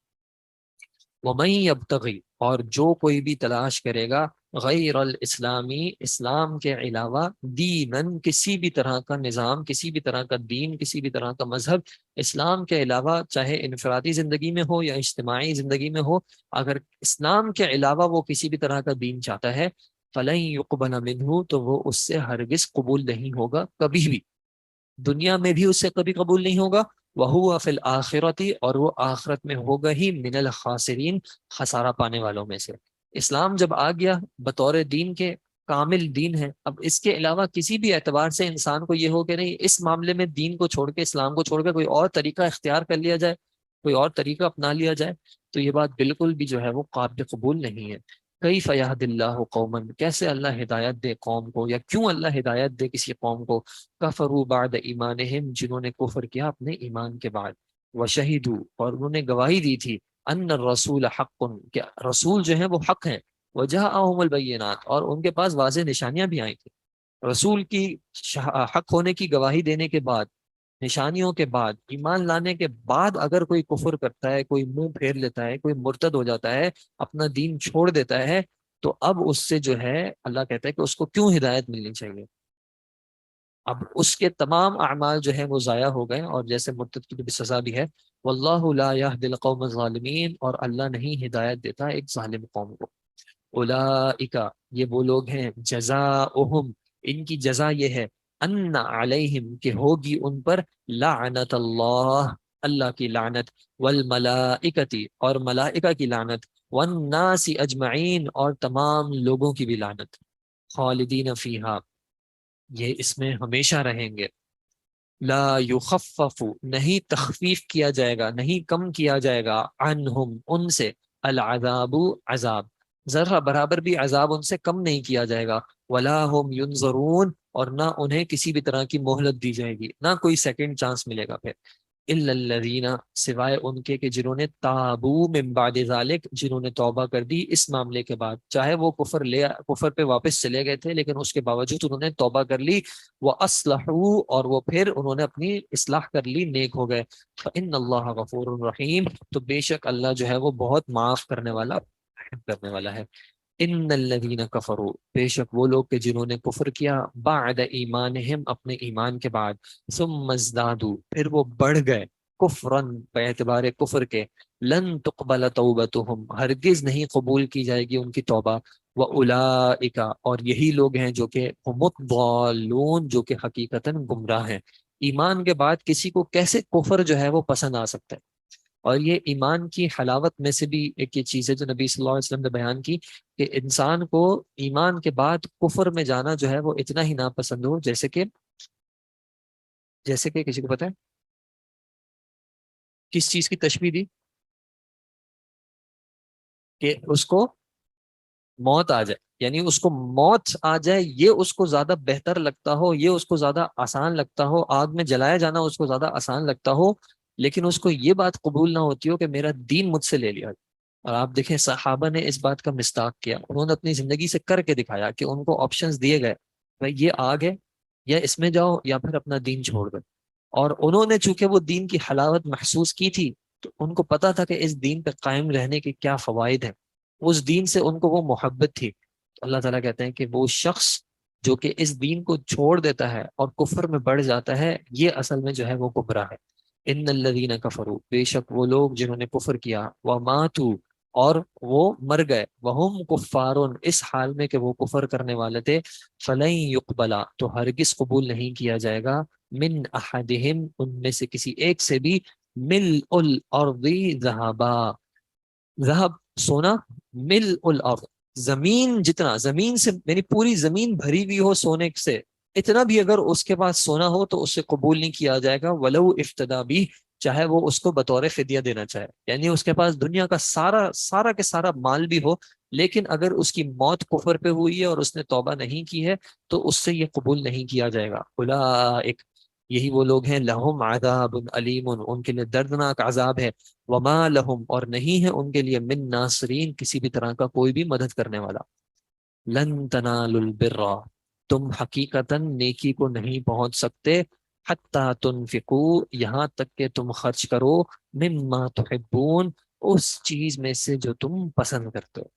ومن یبتغی، اور جو کوئی بھی تلاش کرے گا، غیر الاسلامی، اسلام کے علاوہ، دینن، کسی بھی طرح کا نظام، کسی بھی طرح کا دین، کسی بھی طرح کا مذہب، اسلام کے علاوہ، چاہے انفرادی زندگی میں ہو یا اجتماعی زندگی میں ہو، اگر اسلام کے علاوہ وہ کسی بھی طرح کا دین چاہتا ہے، فلن یقبل منہ، تو وہ اس سے ہرگز قبول نہیں ہوگا، کبھی بھی، دنیا میں بھی اس سے کبھی قبول نہیں ہوگا، وَهُوَ فِي الْآخِرَةِ، اور وہ آخرت میں ہوگا ہی، من الخاسرین، خسارہ پانے والوں میں سے۔ اسلام جب آ گیا بطور دین کے، کامل دین ہے، اب اس کے علاوہ کسی بھی اعتبار سے انسان کو یہ ہو کہ نہیں، اس معاملے میں دین کو چھوڑ کے، اسلام کو چھوڑ کے کوئی اور طریقہ اختیار کر لیا جائے، کوئی اور طریقہ اپنا لیا جائے، تو یہ بات بالکل بھی جو ہے وہ قابل قبول نہیں ہے۔ کیف یہد اللہ قوما، کیسے اللہ ہدایت دے قوم کو، یا کیوں اللہ ہدایت دے کسی قوم کو، کفروا بعد ایمانہم، جنہوں نے کفر کیا اپنے ایمان کے بعد، وشہدوا، اور انہوں نے گواہی دی تھی، ان الرسول حق، کہ رسول جو ہیں وہ حق ہیں، وجاءہم البینات، اور ان کے پاس واضح نشانیاں بھی آئی تھیں۔ رسول کی حق ہونے کی گواہی دینے کے بعد، نشانیوں کے بعد، ایمان لانے کے بعد، اگر کوئی کفر کرتا ہے، کوئی منہ پھیر لیتا ہے، کوئی مرتد ہو جاتا ہے، اپنا دین چھوڑ دیتا ہے، تو اب اس سے جو ہے اللہ کہتا ہے کہ اس کو کیوں ہدایت ملنی چاہیے؟ اب اس کے تمام اعمال جو ہیں وہ ضائع ہو گئے، اور جیسے مرتد کی بھی سزا بھی ہے، واللہ لا یہدی القوم الظالمین، اور اللہ نہیں ہدایت دیتا ایک ظالم قوم کو۔ اولئک یہ وہ لوگ ہیں، جزاؤہم ان کی جزا یہ ہے، ان علیہم کہ ہوگی ان پر لعنت اللہ اللہ کی لعنت، والملائکتی اور ملائکہ کی لعنت، والناس اجمعین اور تمام لوگوں کی بھی لعنت، خالدین فیہا یہ اس میں ہمیشہ رہیں گے، لا یخفف نہیں تخفیف کیا جائے گا، نہیں کم کیا جائے گا، عنہم ان سے، العذاب عذاب ذرہ برابر بھی عذاب ان سے کم نہیں کیا جائے گا، ولا هم ینظرون اور نہ انہیں کسی بھی طرح کی مہلت دی جائے گی، نہ کوئی سیکنڈ چانس ملے گا پھر، الا الذین سوائے ان کے کہ جنہوں نے تابو من بعد ذالک جنہوں نے توبہ کر دی اس معاملے کے بعد، چاہے وہ کفر پہ واپس چلے گئے تھے لیکن اس کے باوجود انہوں نے توبہ کر لی، وہ اسلحو اور وہ پھر انہوں نے اپنی اصلاح کر لی، نیک ہو گئے، فإن اللہ غفور رحیم تو بے شک اللہ جو ہے وہ بہت معاف کرنے والا رحم کرنے والا ہے، ان الذین کفروا بے شک وہ لوگ کہ جنہوں نے کفر کیا، بعد ایمانہم اپنے ایمان کے بعد، ثم ازدادوا پھر وہ بڑھ گئے، کفرن بے اعتبار کفر کے، لن تقبل توبتہم ہرگز نہیں قبول کی جائے گی ان کی توبہ، وَأُولَئِكَ اور یہی لوگ ہیں جو کہ ہم الضالون جو کہ حقیقتاً گمراہ ہیں۔ ایمان کے بعد کسی کو کیسے کفر جو ہے وہ پسند آ سکتا ہے؟ اور یہ ایمان کی حلاوت میں سے بھی ایک یہ چیز ہے جو نبی صلی اللہ علیہ وسلم نے بیان کی کہ انسان کو ایمان کے بعد کفر میں جانا جو ہے وہ اتنا ہی ناپسند ہو جیسے کہ کسی کو پتہ ہے کس چیز کی تشبیہ دی کہ اس کو موت آ جائے، یعنی اس کو موت آ جائے یہ اس کو زیادہ بہتر لگتا ہو، یہ اس کو زیادہ آسان لگتا ہو، آگ میں جلایا جانا اس کو زیادہ آسان لگتا ہو، لیکن اس کو یہ بات قبول نہ ہوتی ہو کہ میرا دین مجھ سے لے لیا۔ اور آپ دیکھیں صحابہ نے اس بات کا مصداق کیا، انہوں نے اپنی زندگی سے کر کے دکھایا کہ ان کو آپشنز دیے گئے، بھائی یہ آگ ہے یا اس میں جاؤ یا پھر اپنا دین چھوڑ دو، اور انہوں نے چونکہ وہ دین کی حلاوت محسوس کی تھی تو ان کو پتا تھا کہ اس دین پہ قائم رہنے کے کیا فوائد ہیں، اس دین سے ان کو وہ محبت تھی، تو اللہ تعالیٰ کہتے ہیں کہ وہ شخص جو کہ اس دین کو چھوڑ دیتا ہے اور کفر میں بڑھ جاتا ہے یہ اصل میں جو ہے وہ گمراہ ہے۔ ان الذین کفروا بے شک وہ لوگ جنہوں نے کفر کیا، وماتوا اور وہ مر گئے، وہم کفارون اس حال میں کہ وہ کفر کرنے والے تھے، فلن یقبلا تو ہرگز قبول نہیں کیا جائے گا، من احدہم ان میں سے کسی ایک سے بھی، ملء الارض ذہبا ذهب سونا، مل الارض زمین جتنا، زمین سے یعنی پوری زمین بھری ہوئی ہو سونے سے، اتنا بھی اگر اس کے پاس سونا ہو تو اسے قبول نہیں کیا جائے گا، ولو افتدا بھی چاہے وہ اس کو بطور فدیہ دینا چاہے، یعنی اس کے پاس دنیا کا سارا سارا کے سارا مال بھی ہو لیکن اگر اس کی موت کفر پہ ہوئی ہے اور اس نے توبہ نہیں کی ہے تو اس سے یہ قبول نہیں کیا جائے گا، اولئک یہی وہ لوگ ہیں، لہم عذاب علیم ان کے لیے دردناک عذاب ہے، وما لہم اور نہیں ہے ان کے لیے من ناصرین کسی بھی طرح کا کوئی بھی مدد کرنے والا، لن تنالوا البر تم حقیقتا نیکی کو نہیں پہنچ سکتے، حتی تنفقوا یہاں تک کہ تم خرچ کرو، مما تحبون اس چیز میں سے جو تم پسند کرتے ہو،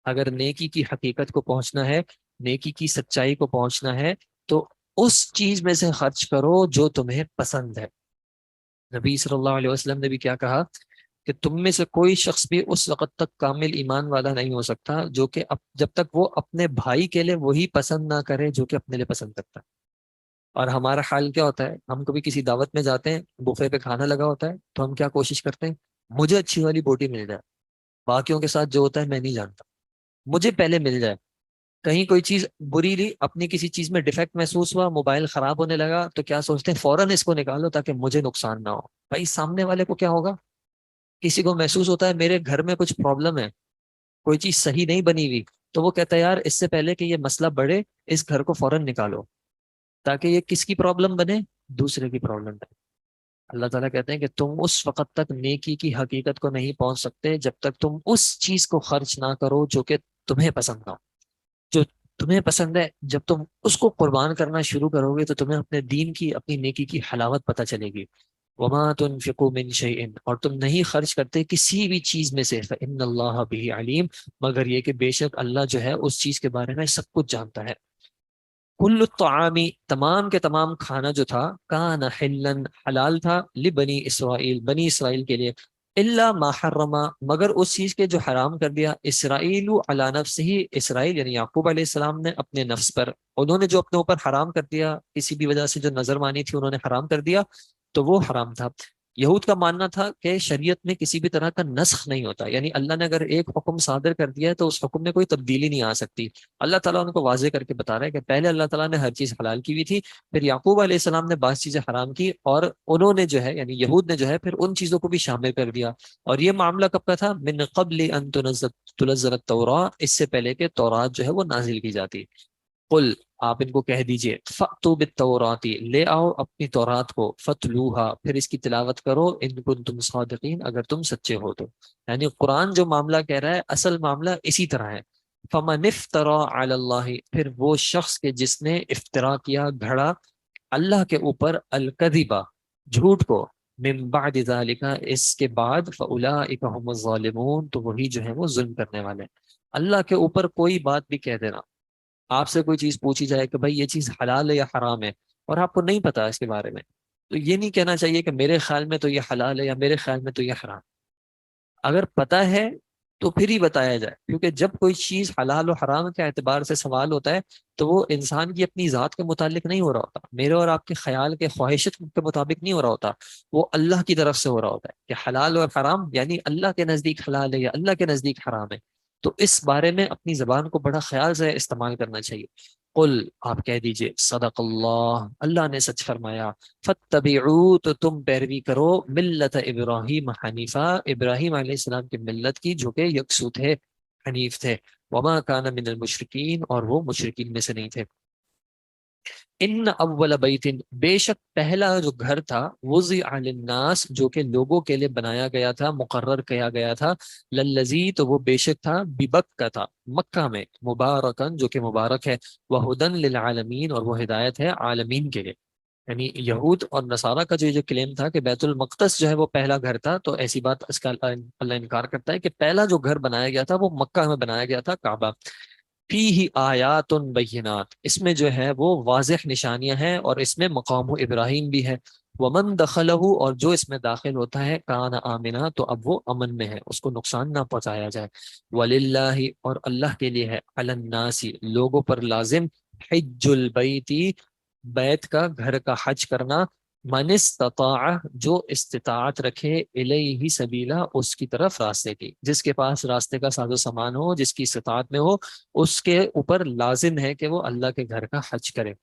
اگر نیکی کی حقیقت کو پہنچنا ہے، نیکی کی سچائی کو پہنچنا ہے تو اس چیز میں سے خرچ کرو جو تمہیں پسند ہے۔ نبی صلی اللہ علیہ وسلم نے بھی کیا کہا کہ تم میں سے کوئی شخص بھی اس وقت تک کامل ایمان والا نہیں ہو سکتا جو کہ جب تک وہ اپنے بھائی کے لیے وہی پسند نہ کرے جو کہ اپنے لیے پسند کرتا ہے۔ اور ہمارا حال کیا ہوتا ہے، ہم کبھی کسی دعوت میں جاتے ہیں، بوفے پہ کھانا لگا ہوتا ہے تو ہم کیا کوشش کرتے ہیں، مجھے اچھی والی بوٹی مل جائے، باقیوں کے ساتھ جو ہوتا ہے میں نہیں جانتا، مجھے پہلے مل جائے، کہیں کوئی چیز بری لی، اپنی کسی چیز میں ڈیفیکٹ محسوس ہوا، موبائل خراب ہونے لگا تو کیا سوچتے ہیں، فوراً اس کو نکالو تاکہ مجھے نقصان نہ ہو، بھائی سامنے والے کو کیا ہوگا، کسی کو محسوس ہوتا ہے میرے گھر میں کچھ پرابلم ہے، کوئی چیز صحیح نہیں بنی ہوئی، تو وہ کہتا ہے یار اس سے پہلے کہ یہ مسئلہ بڑھے اس گھر کو فوراً نکالو، تاکہ یہ کس کی پرابلم بنے، دوسرے کی پرابلم بنے۔ اللہ تعالیٰ کہتے ہیں کہ تم اس وقت تک نیکی کی حقیقت کو نہیں پہنچ سکتے جب تک تم اس چیز کو خرچ نہ کرو جو کہ تمہیں پسند نہ ہو، جو تمہیں پسند ہے جب تم اس کو قربان کرنا شروع کرو گے تو تمہیں اپنے دین کی اپنی نیکی کی حلاوت پتہ چلے گی، وما تنفقوا من شیء اور تم نہیں خرچ کرتے کسی بھی چیز میں سے، فإن اللہ بہ علیم مگر یہ کہ بے شک اللہ جو ہے اس چیز کے بارے میں سب کچھ جانتا ہے، کل الطعامی تمام کے تمام کھانا جو تھا، کان حلا حلال تھا، لبنی اسرائیل بنی اسرائیل کے لیے، الا ما حرم، مگر اس چیز کے جو حرام کر دیا اسرائیل علی نفسہ، اسرائیل یعنی یعقوب علیہ السلام نے اپنے نفس پر، انہوں نے جو اپنے اوپر حرام کر دیا کسی بھی وجہ سے، جو نظر مانی تھی انہوں نے حرام کر دیا، تو وہ حرام تھا۔ یہود کا ماننا تھا کہ شریعت میں کسی بھی طرح کا نسخ نہیں ہوتا، یعنی اللہ نے اگر ایک حکم صادر کر دیا ہے تو اس حکم میں کوئی تبدیلی نہیں آ سکتی۔ اللہ تعالیٰ ان کو واضح کر کے بتا رہا ہے کہ پہلے اللہ تعالیٰ نے ہر چیز حلال کی ہوئی تھی، پھر یعقوب علیہ السلام نے بعض چیزیں حرام کی، اور انہوں نے جو ہے یعنی یہود نے جو ہے پھر ان چیزوں کو بھی شامل کر دیا۔ اور یہ معاملہ کب کا تھا؟ من قبل ان تنزل التوراۃ، اس سے پہلے کہ تورات جو ہے وہ نازل کی جاتی۔ قل، آپ ان کو کہہ دیجئے، فَأْتُوا بِالتَّوْرَاتِ، لے آؤ اپنی تورات کو، فَتْلُوهَا، پھر اس کی تلاوت کرو، ان کنتم صادقین، اگر تم سچے ہو تو۔ یعنی قرآن جو معاملہ کہہ رہا ہے اصل معاملہ اسی طرح ہے۔ فَمَنِ افْتَرَى عَلَى اللَّهِ، پھر وہ شخص کے جس نے افترا کیا، گھڑا اللہ کے اوپر، الکذبہ، جھوٹ کو، من بعد ذالک، اس کے بعد، فاولئک هم الظالمون، تو وہی جو ہے وہ ظلم کرنے والے ہیں۔ اللہ کے اوپر کوئی بات بھی کہہ دینا، آپ سے کوئی چیز پوچھی جائے کہ بھائی یہ چیز حلال ہے یا حرام ہے، اور آپ کو نہیں پتا اس کے بارے میں، تو یہ نہیں کہنا چاہیے کہ میرے خیال میں تو یہ حلال ہے یا میرے خیال میں تو یہ حرام۔ اگر پتا ہے تو پھر ہی بتایا جائے، کیونکہ جب کوئی چیز حلال و حرام کے اعتبار سے سوال ہوتا ہے تو وہ انسان کی اپنی ذات کے متعلق نہیں ہو رہا ہوتا، میرے اور آپ کے خیال کے خواہشت کے مطابق نہیں ہو رہا ہوتا، وہ اللہ کی طرف سے ہو رہا ہوتا ہے کہ حلال اور حرام یعنی اللہ کے نزدیک حلال ہے یا اللہ کے نزدیک حرام ہے۔ تو اس بارے میں اپنی زبان کو بڑا خیال سے استعمال کرنا چاہیے۔ قل، آپ کہہ دیجئے، صدق اللہ، اللہ نے سچ فرمایا، فاتبعوا، تو تم پیروی کرو، ملت ابراہیم حنیفہ، ابراہیم علیہ السلام کی ملت کی، جو کہ یکسو تھے، حنیف تھے، وما کان من المشرکین، اور وہ مشرکین میں سے نہیں تھے۔ ان اول بیت، بے شک پہلا جو گھر تھا، وضع للناس، جو کہ لوگوں کے لیے بنایا گیا تھا، مقرر کیا گیا تھا، للذی، تو وہ بے شک تھا، ببکہ تھا، مکہ میں، مبارکن، جو کہ مبارک ہے، وہدن للعالمین، اور وہ ہدایت ہے عالمین کے لیے۔ یعنی یہود اور نصارہ کا جو کلیم تھا کہ بیت المقدس جو ہے وہ پہلا گھر تھا، تو ایسی بات اس کا اللہ انکار کرتا ہے کہ پہلا جو گھر بنایا گیا تھا وہ مکہ میں بنایا گیا تھا، کعبہ۔ فیہ آیات بینات، اس میں جو ہے وہ واضح نشانیاں ہیں، اور اس میں مقام ابراہیم بھی ہے۔ ومن دخلہ، اور جو اس میں داخل ہوتا ہے، کان آمنا، تو اب وہ امن میں ہے، اس کو نقصان نہ پہنچایا جائے۔ وللہ، اور اللہ کے لیے ہے، علی الناس، لوگوں پر لازم، حج البیتی، بیت کا، گھر کا حج کرنا، من استطاع، جو استطاعت رکھے، الیہ سبیلا، اس کی طرف راستے کی، جس کے پاس راستے کا ساز و سامان ہو، جس کی استطاعت میں ہو، اس کے اوپر لازم ہے کہ وہ اللہ کے گھر کا حج کرے۔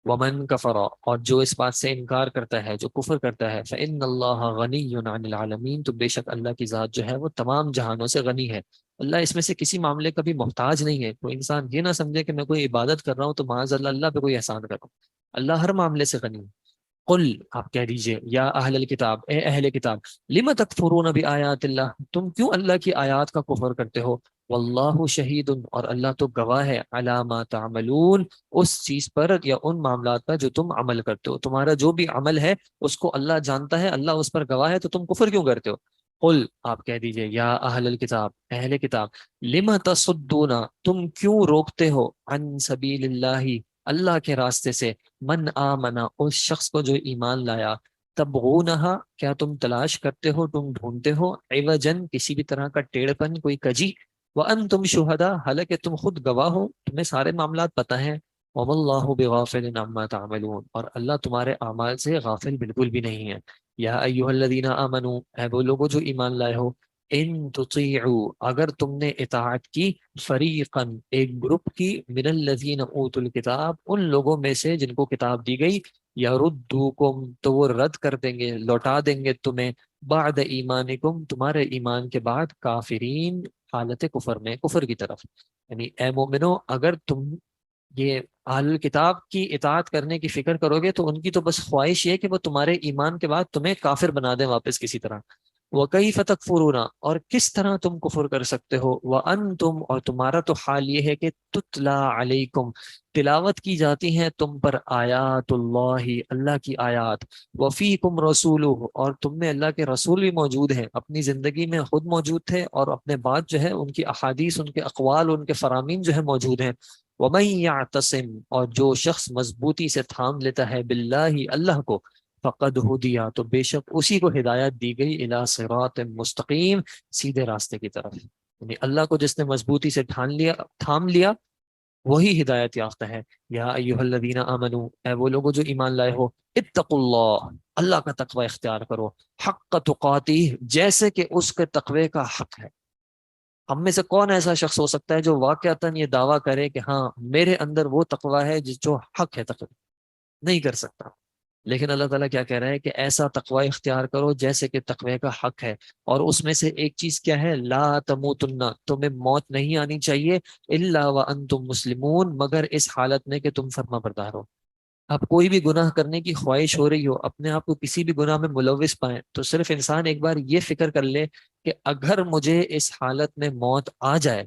ومن کفر، اور جو اس بات سے انکار کرتا ہے، جو کفر کرتا ہے، فإن اللہ غنی عن العالمین، تو بے شک اللہ کی ذات جو ہے وہ تمام جہانوں سے غنی ہے، اللہ اس میں سے کسی معاملے کا بھی محتاج نہیں ہے۔ کوئی انسان یہ نہ سمجھے کہ میں کوئی عبادت کر رہا ہوں تو معاذ اللہ اللہ پہ کوئی احسان کر رہا ہوں، اللہ ہر معاملے سے غنی ہے۔ قل، آپ کہہ دیجئے، یا اہل الکتاب، اے اہل کتاب، لم تکفرون بآیات اللہ، تم کیوں اللہ کی آیات کا کفر کرتے ہو، واللہ شہید، اور اللہ تو گواہ ہے، علی ما تعملون، اس چیز پر یا ان معاملات پر جو تم عمل کرتے ہو، تمہارا جو بھی عمل ہے اس کو اللہ جانتا ہے، اللہ اس پر گواہ ہے، تو تم کفر کیوں کرتے ہو۔ قل، آپ کہہ دیجئے، یا اہل الکتاب، اہل کتاب، لم تصدون، تم کیوں روکتے ہو، عن سبیل اللہ، اللہ کے راستے سے، من آمنا، اس شخص کو جو ایمان لایا، تبغونہا، کیا تم تلاش کرتے ہو، تم ڈھونڈتے ہو، عوجن، کسی بھی طرح کا ٹیڑھ پن، کوئی کجی، وانتم شہداء، حالانکہ تم خود گواہ ہو، تمہیں سارے معاملات پتہ ہیں، وما اللہ بغافل عما تعملون، اور اللہ تمہارے اعمال سے غافل بالکل بھی نہیں ہے۔ یا ایھا الذین آمنو، اے وہ لوگوں جو ایمان لائے ہو، ان تطیعوا، اگر تم نے اطاعت کی، فریقاً، ایک گروپ کی، من الذین اوتوا الکتاب، ان لوگوں میں سے جن کو کتاب دی گئی، یردوکم، تو وہ رد کر دیں گے، لوٹا دیں گے تمہیں، بعد ایمانکم، تمہارے ایمان کے بعد، کافرین، حالت کفر میں، کفر کی طرف۔ یعنی اے مومنو، اگر تم یہ اہل کتاب کی اطاعت کرنے کی فکر کرو گے تو ان کی تو بس خواہش یہ کہ وہ تمہارے ایمان کے بعد تمہیں کافر بنا دیں واپس کسی طرح۔ وَكَيْفَ تَكْفُرُونَ، اور کس طرح تم کفر کر سکتے ہو، وَأَنْتُمْ، اور تمہارا تو حال یہ ہے کہ تُتْلَى عَلَيْكُمْ، تلاوت کی جاتی ہیں تم پر، آیات اللہ، اللہ کی آیات، وَفِيكُمْ رَسُولُهُ، اور تم میں اللہ کے رسول بھی موجود ہیں، اپنی زندگی میں خود موجود تھے، اور اپنے بعد جو ہے ان کی احادیث، ان کے اقوال، ان کے فرامین جو ہے موجود ہیں۔ وَمَن يَعْتَصِمْ، اور جو شخص مضبوطی سے تھام لیتا ہے، باللہ، اللہ کو، فقد ہدیہ تو بے شک اسی کو ہدایت دی گئی الی صراط مستقیم سیدھے راستے کی طرف. یعنی اللہ کو جس نے مضبوطی سے تھام لیا وہی ہدایت یافتہ ہے. یا ایھا الذین آمنو اے وہ لوگوں جو ایمان لائے ہو اتقوا اللہ اللہ کا تقوی اختیار کرو حق تقاتہ جیسے کہ اس کے تقوی کا حق ہے. ہم میں سے کون ایسا شخص ہو سکتا ہے جو واقعتاً یہ دعویٰ کرے کہ ہاں میرے اندر وہ تقوی ہے جو حق ہے تقوی؟ نہیں کر سکتا. لیکن اللہ تعالیٰ کیا کہہ رہا ہے کہ ایسا تقوی اختیار کرو جیسے کہ تقوی کا حق ہے. اور اس میں سے ایک چیز کیا ہے؟ لا تموتن تمہیں موت نہیں آنی چاہیے الا وانتم مسلمون مگر اس حالت میں کہ تم فرما بردار ہو. اب کوئی بھی گناہ کرنے کی خواہش ہو رہی ہو اپنے آپ کو کسی بھی گناہ میں ملوث پائیں تو صرف انسان ایک بار یہ فکر کر لے کہ اگر مجھے اس حالت میں موت آ جائے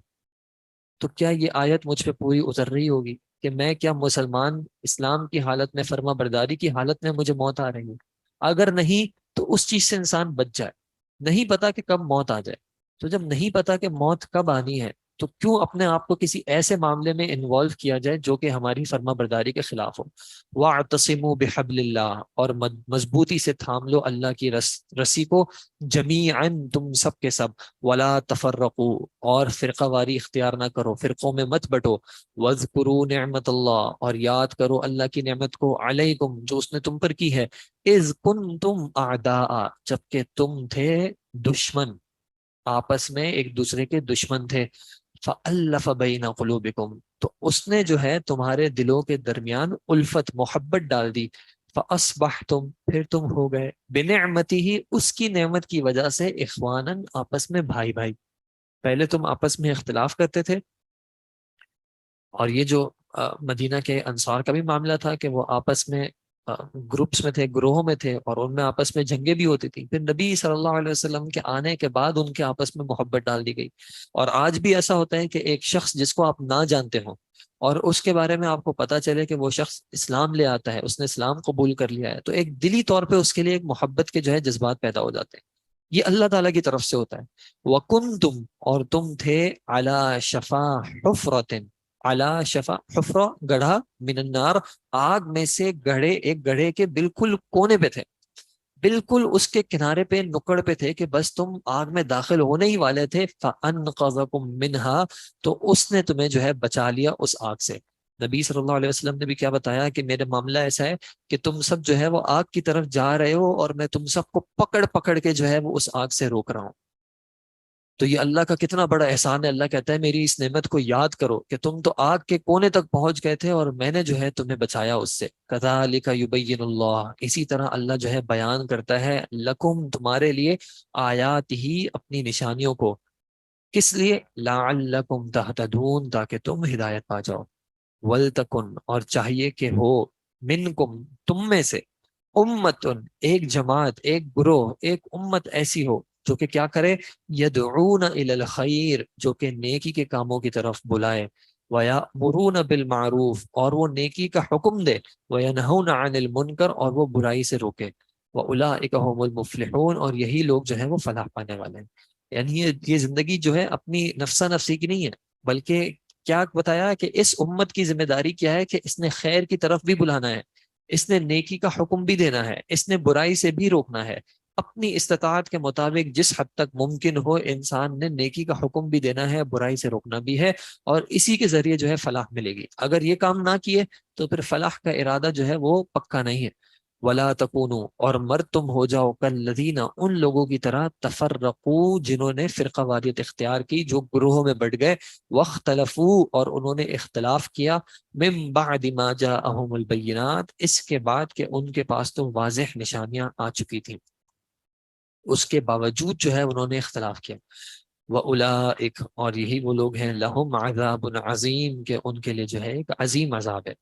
تو کیا یہ آیت مجھ پہ پوری اتر رہی ہوگی کہ میں کیا مسلمان اسلام کی حالت میں فرما برداری کی حالت میں مجھے موت آ رہی ہے؟ اگر نہیں تو اس چیز سے انسان بچ جائے. نہیں پتا کہ کب موت آ جائے. تو جب نہیں پتا کہ موت کب آنی ہے تو کیوں اپنے آپ کو کسی ایسے معاملے میں انوالو کیا جائے جو کہ ہماری فرما برداری کے خلاف ہو. وَاعْتَصِمُوا بِحَبْلِ اللَّهِ اور مضبوطی سے تھام لو اللہ کی رسی کو جمیعاً تم سب کے سب. وَلَا تَفَرَّقُوا اور فرقہ واری اختیار نہ کرو فرقوں میں مت بٹو. وَاذْكُرُوا نِعْمَتَ اللَّهِ اور یاد کرو اللہ کی نعمت کو علیکم جو اس نے تم پر کی ہے. اِذْ كُنْتُمْ أَعْدَاءَ جبکہ تم تھے دشمن آپس میں ایک دوسرے کے دشمن تھے. فَأَلَّفَ بَيْنَ قُلُوبِكُمْ تو اس نے جو ہے تمہارے دلوں کے درمیان الفت محبت ڈال دی. فَأَصْبَحْتُمْ پھر تم ہو گئے بِنِعْمَتِهِ اس کی نعمت کی وجہ سے اخواناً آپس میں بھائی بھائی. پہلے تم آپس میں اختلاف کرتے تھے اور یہ جو مدینہ کے انصار کا بھی معاملہ تھا کہ وہ آپس میں گروپس میں تھے گروہوں میں تھے اور ان میں آپس میں جنگیں بھی ہوتی تھیں. پھر نبی صلی اللہ علیہ وسلم کے آنے کے بعد ان کے آپس میں محبت ڈال دی گئی. اور آج بھی ایسا ہوتا ہے کہ ایک شخص جس کو آپ نہ جانتے ہوں اور اس کے بارے میں آپ کو پتا چلے کہ وہ شخص اسلام لے آتا ہے اس نے اسلام قبول کر لیا ہے تو ایک دلی طور پہ اس کے لیے ایک محبت کے جو ہے جذبات پیدا ہو جاتے ہیں. یہ اللہ تعالیٰ کی طرف سے ہوتا ہے. وَكُنْتُمْ اور تم تھے عَلَى شَفَا حُفْرَةٍ عَلَى شَفَا حُفْرَ گڑھا من النار آگ میں سے گڑھے ایک گڑھے کے بالکل کونے پہ تھے بالکل اس کے کنارے پہ نکڑ پہ تھے کہ بس تم آگ میں داخل ہونے ہی والے تھے. فَأَنْقَذَكُم مِّنْهَا تو اس نے تمہیں جو ہے بچا لیا اس آگ سے. نبی صلی اللہ علیہ وسلم نے بھی کیا بتایا کہ میرے معاملہ ایسا ہے کہ تم سب جو ہے وہ آگ کی طرف جا رہے ہو اور میں تم سب کو پکڑ پکڑ کے جو ہے وہ اس آگ سے روک رہا ہوں. تو یہ اللہ کا کتنا بڑا احسان ہے. اللہ کہتا ہے میری اس نعمت کو یاد کرو کہ تم تو آگ کے کونے تک پہنچ گئے تھے اور میں نے جو ہے تمہیں بچایا اس سے. کذالک یبین اللہ اسی طرح اللہ جو ہے بیان کرتا ہے لکم تمہارے لیے آیات ہی اپنی نشانیوں کو. کس لیے؟ لعلکم تہتدون تاکہ تم ہدایت پا جاؤ. ولتکن اور چاہیے کہ ہو منکم تم میں سے امتن ایک جماعت ایک گروہ ایک امت ایسی ہو جو کہ کیا کرے؟ یدعون الی الخیر جو کہ نیکی کے کاموں کی طرف بلائے. ویأمرون بالمعروف اور وہ نیکی کا حکم دے. وینہون عن المنکر اور وہ برائی سے روکے. واولئک هم المفلحون اور یہی لوگ جو ہیں وہ فلاح پانے والے ہیں. یعنی یہ زندگی جو ہے اپنی نفسا نفسی کی نہیں ہے بلکہ کیا بتایا کہ اس امت کی ذمہ داری کیا ہے کہ اس نے خیر کی طرف بھی بلانا ہے اس نے نیکی کا حکم بھی دینا ہے اس نے برائی سے بھی روکنا ہے. اپنی استطاعت کے مطابق جس حد تک ممکن ہو انسان نے نیکی کا حکم بھی دینا ہے برائی سے روکنا بھی ہے اور اسی کے ذریعے جو ہے فلاح ملے گی. اگر یہ کام نہ کیے تو پھر فلاح کا ارادہ جو ہے وہ پکا نہیں ہے. ولا تکونوا اور مرد تم ہو جاؤ کالذین ان لوگوں کی طرح تفرقوا جنہوں نے فرقہ واریت اختیار کی جو گروہوں میں بٹ گئے. واختلفوا اور انہوں نے اختلاف کیا من بعد ما جاءہم البینات اس کے بعد کہ ان کے پاس تو واضح نشانیاں آ چکی تھیں اس کے باوجود جو ہے انہوں نے اختلاف کیا. وَأُولَئِكَ اور یہی وہ لوگ ہیں لہم عذاب عظیم کہ ان کے لیے جو ہے ایک عظیم عذاب ہے.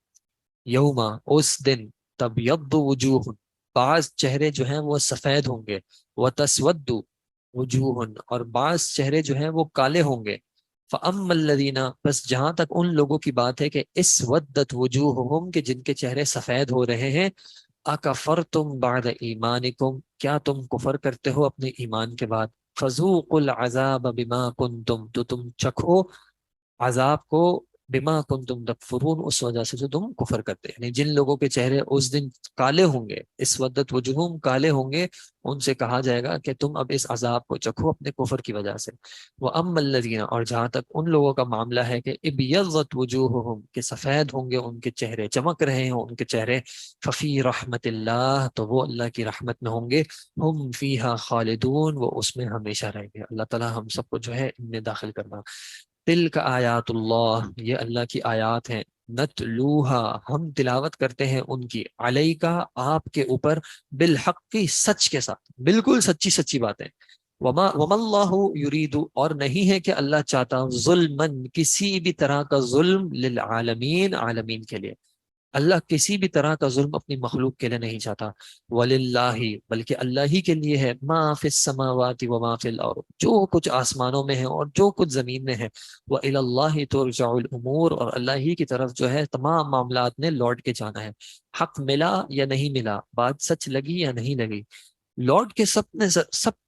یوما اس دن تبیض وجوہ بعض چہرے جو ہیں وہ سفید ہوں گے. وتسود وجوہ اور بعض چہرے جو ہیں وہ کالے ہوں گے. فَأَمَّا الَّذِينَ بس جہاں تک ان لوگوں کی بات ہے کہ اسودت وجوہہم کہ جن کے چہرے سفید ہو رہے ہیں. اکفرتم بعد ایمانکم کیا تم کفر کرتے ہو اپنے ایمان کے بعد. فذوقوا العذاب بما کنتم تو تم چکھو عذاب کو بما کنتم تکفرون، اس وجہ سے جو تم کفر کرتے، یعنی جن لوگوں کے چہرے اس دن کالے ہوں گے، اس ودت وجوہم، کالے ہوں گے، ان سے کہا جائے گا کہ تم اب اس عذاب کو چکھو اپنے کفر کی وجہ سے۔ وَأَمَّا الَّذِينَ، اور جہاں تک ان لوگوں کا معاملہ ہے کہ ابیضت وجوہہم، کہ سفید ہوں گے ان کے چہرے، چمک رہے ہوں ان کے چہرے، ففی رحمت اللہ، تو وہ اللہ کی رحمت میں ہوں گے، ہم فیہا خالدون، وہ اس میں ہمیشہ رہیں گے۔ اللہ تعالی ہم سب کو جو ہے ان میں داخل کرنا۔ تلک آیات اللہ، یہ اللہ کی آیات ہیں، نتلوہا، ہم تلاوت کرتے ہیں ان کی، علیکا، آپ کے اوپر، بالحق کی، سچ کے ساتھ، بالکل سچی سچی باتیں۔ وما اللہ یرید، اور نہیں ہے کہ اللہ چاہتا ظلمن، کسی بھی طرح کا ظلم، للعالمین، عالمین کے لیے۔ اللہ کسی بھی طرح کا ظلم اپنی مخلوق کے لیے نہیں چاہتا۔ وَلِلَّهِ، بلکہ اللہ ہی کے لیے ہے، ما فی السماوات وما فی الارض، جو کچھ آسمانوں میں ہے اور جو کچھ زمین میں ہے، وَإِلَى اللَّهِ تُرْجَعُ الْأُمُورُ، اور اللہ ہی کی طرف جو ہے تمام معاملات نے لوٹ کے جانا ہے۔ حق ملا یا نہیں ملا، بات سچ لگی یا نہیں لگی، لوٹ کے سب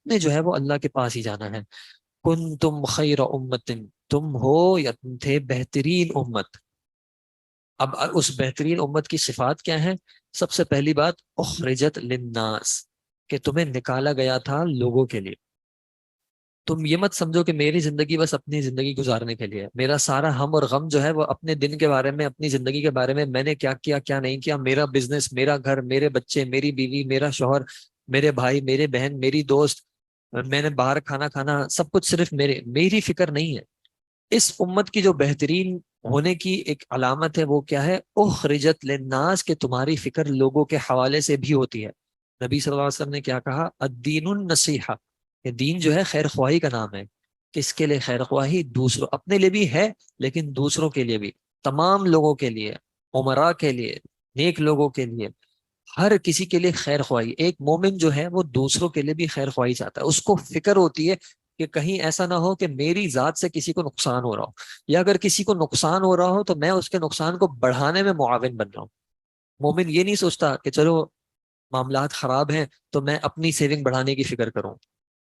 نے جو ہے وہ اللہ کے پاس ہی جانا ہے۔ کنتم خیر امت، تم ہو یا تم تھے بہترین امت۔ اب اس بہترین امت کی صفات کیا ہیں؟ سب سے پہلی بات، اخرجت للناس، کہ تمہیں نکالا گیا تھا لوگوں کے لیے۔ تم یہ مت سمجھو کہ میری زندگی بس اپنی زندگی گزارنے کے لیے ہے، میرا سارا ہم اور غم جو ہے وہ اپنے دن کے بارے میں، اپنی زندگی کے بارے میں نے کیا کیا کیا نہیں کیا، میرا بزنس، میرا گھر، میرے بچے، میری بیوی، میرا شوہر، میرے بھائی، میرے بہن، میری دوست، میں نے باہر کھانا کھانا، سب کچھ صرف میری فکر نہیں ہے۔ اس امت کی جو بہترین ہونے کی ایک علامت ہے وہ کیا ہے؟ اخرجت للناس، کہ تمہاری فکر لوگوں کے حوالے سے بھی ہوتی ہے۔ نبی صلی اللہ علیہ وسلم نے کیا کہا؟ الدین النصیحہ، کہ دین جو ہے خیر خواہی کا نام ہے۔ کس کے لیے خیر خواہی؟ دوسروں، اپنے لیے بھی ہے لیکن دوسروں کے لیے بھی، تمام لوگوں کے لیے، عمراء کے لیے، نیک لوگوں کے لیے، ہر کسی کے لیے خیر خواہی۔ ایک مومن جو ہے وہ دوسروں کے لیے بھی خیر خواہی چاہتا ہے، اس کو فکر ہوتی ہے کہ کہیں ایسا نہ ہو کہ میری ذات سے کسی کو نقصان ہو رہا ہو، یا اگر کسی کو نقصان ہو رہا ہو تو میں اس کے نقصان کو بڑھانے میں معاون بن رہا ہوں۔ مومن یہ نہیں سوچتا کہ چلو معاملات خراب ہیں تو میں اپنی سیونگ بڑھانے کی فکر کروں،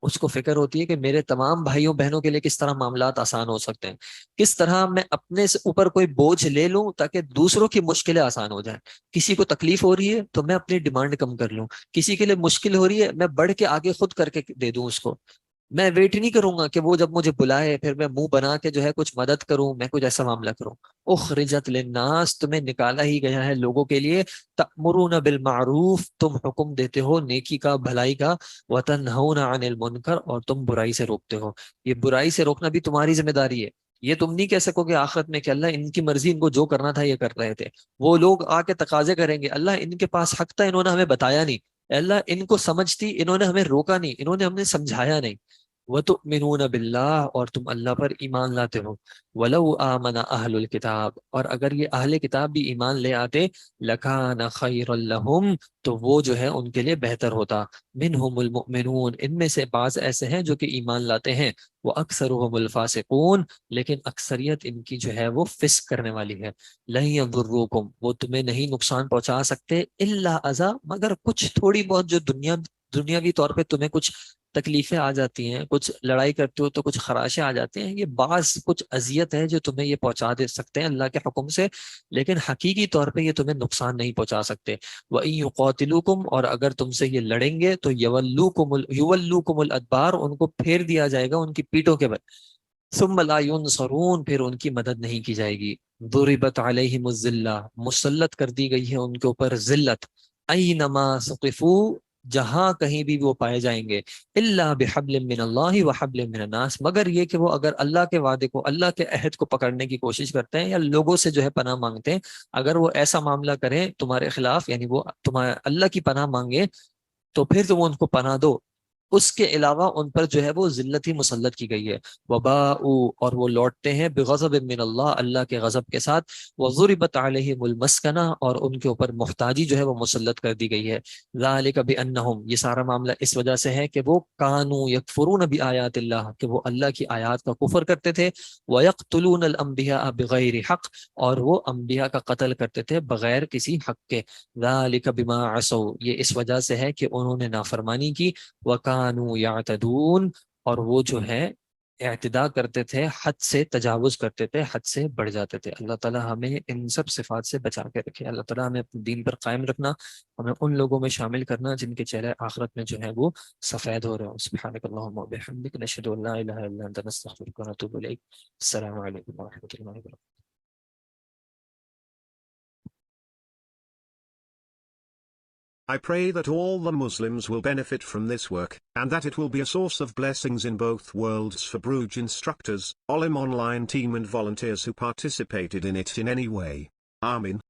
اس کو فکر ہوتی ہے کہ میرے تمام بھائیوں بہنوں کے لیے کس طرح معاملات آسان ہو سکتے ہیں، کس طرح میں اپنے سے اوپر کوئی بوجھ لے لوں تاکہ دوسروں کی مشکلیں آسان ہو جائیں۔ کسی کو تکلیف ہو رہی ہے تو میں اپنی ڈیمانڈ کم کر لوں، کسی کے لیے مشکل ہو رہی ہے میں بڑھ کے آگے خود کر کے دے دوں اس کو۔ میں ویٹ نہیں کروں گا کہ وہ جب مجھے بلائے پھر میں منہ بنا کے جو ہے کچھ مدد کروں، میں کچھ ایسا معاملہ کروں۔ اخرجت للناس، تمہیں نکالا ہی گیا ہے لوگوں کے لیے، تأمرون بالمعروف، تم حکم دیتے ہو نیکی کا، بھلائی کا، وتنہون عن المنکر، اور تم برائی سے روکتے ہو۔ یہ برائی سے روکنا بھی تمہاری ذمہ داری ہے۔ یہ تم نہیں کہہ سکو گے آخرت میں کہ اللہ ان کی مرضی، ان کو جو کرنا تھا یہ کر رہے تھے۔ وہ لوگ آ کے تقاضے کریں گے، اللہ ان کے پاس حق تھا انہوں نے ہمیں بتایا نہیں، اللہ ان کو سمجھ تھی انہوں نے ہمیں روکا نہیں، انہوں نے ہمیں سمجھایا نہیں۔ وَتُؤْمِنُونَ بِاللَّهِ، اور تم اللہ پر ایمان لاتے ہو۔ وَلَوْ آمَنَ أَهْلُ الْكِتَابِ، اور اگر یہ اہل کتاب بھی ایمان لے آتے، لَكَانَ خَيْرًا لَهُمْ، تو وہ جو ہے ان کے لیے بہتر ہوتا۔ مِنْهُمُ الْمُؤْمِنُونَ، ان میں سے بعض ایسے ہیں جو کہ ایمان لاتے ہیں، وَأَكْثَرُهُمُ الْفَاسِقُونَ، لیکن اکثریت ان کی جو ہے وہ فسق کرنے والی ہے۔ لَن يَضُرُّوكُمْ، وہ تمہیں نہیں نقصان پہنچا سکتے، إِلَّا أَذًى، مگر کچھ تھوڑی بہت جو دنیاوی طور پہ تمہیں کچھ تکلیفیں آ جاتی ہیں، کچھ لڑائی کرتے ہو تو کچھ خراشیں آ جاتے ہیں، یہ بعض کچھ اذیت ہے جو تمہیں یہ پہنچا دے سکتے ہیں اللہ کے حکم سے، لیکن حقیقی طور پہ یہ تمہیں نقصان نہیں پہنچا سکتے۔ وَإِن يُقَاتِلُوكُمْ، اور اگر تم سے یہ لڑیں گے تو يُوَلُّوكُمُ الْأَدْبَارَ، ان کو پھیر دیا جائے گا ان کی پیٹوں کے بل۔ ثُمَّ لَا يُنصَرُونَ، پھر ان کی مدد نہیں کی جائے گی۔ ضُرِبَتْ عَلَيْهِمُ الذِّلَّةُ، مسلط کر دی گئی ہے ان کے اوپر ذلت، اینما ثقفوا، جہاں کہیں بھی وہ پائے جائیں گے، الا بحبل من اللہ وحبل من الناس، مگر یہ کہ وہ اگر اللہ کے وعدے کو، اللہ کے عہد کو پکڑنے کی کوشش کرتے ہیں یا لوگوں سے جو ہے پناہ مانگتے ہیں، اگر وہ ایسا معاملہ کریں تمہارے خلاف، یعنی وہ تمہارے اللہ کی پناہ مانگے، تو پھر تم ان کو پناہ دو، اس کے علاوہ ان پر جو ہے وہ ذلت ہی مسلط کی گئی ہے۔ وباءوا، اور وہ لوٹتے ہیں، بغضب من اللہ، اللہ کے غضب کے ساتھ، وضربت علیہم المسکنہ، اور ان کے اوپر محتاجی جو ہے وہ مسلط کر دی گئی ہے۔ ذالک بانہم، یہ سارا معاملہ اس وجہ سے ہے کہ وہ کانوا یکفرون بآیات اللہ، کہ وہ اللہ کی آیات کا کفر کرتے تھے، ویقتلون الانبیاء بغیر حق، اور وہ انبیاء کا قتل کرتے تھے بغیر کسی حق کے۔ ذالک بما عصوا، یہ اس وجہ سے ہے کہ انہوں نے نافرمانی کی، وَكَانُوا يَعْتَدُونَ، اور وہ جو ہے اعتدا کرتے تھے، حد سے تجاوز کرتے تھے، حد سے بڑھ جاتے تھے۔ اللہ تعالیٰ ہمیں ان سب صفات سے بچا کے رکھے۔ اللہ تعالیٰ ہمیں اپنے دین پر قائم رکھنا، ہمیں ان لوگوں میں شامل کرنا جن کے چہرے آخرت میں جو ہے وہ سفید ہو رہے ہوں۔ سبحانک اللہم و بحمدک، نشہد ان لا الہ الا انت، نستغفرک و نتوب الیک۔ السلام علیکم و رحمۃ اللہ وبرکاتہ۔ I pray that all the Muslims will benefit from this work, and that it will be a source of blessings in both worlds for Bruj instructors, Olim Online team and volunteers who participated in it in any way. Amin.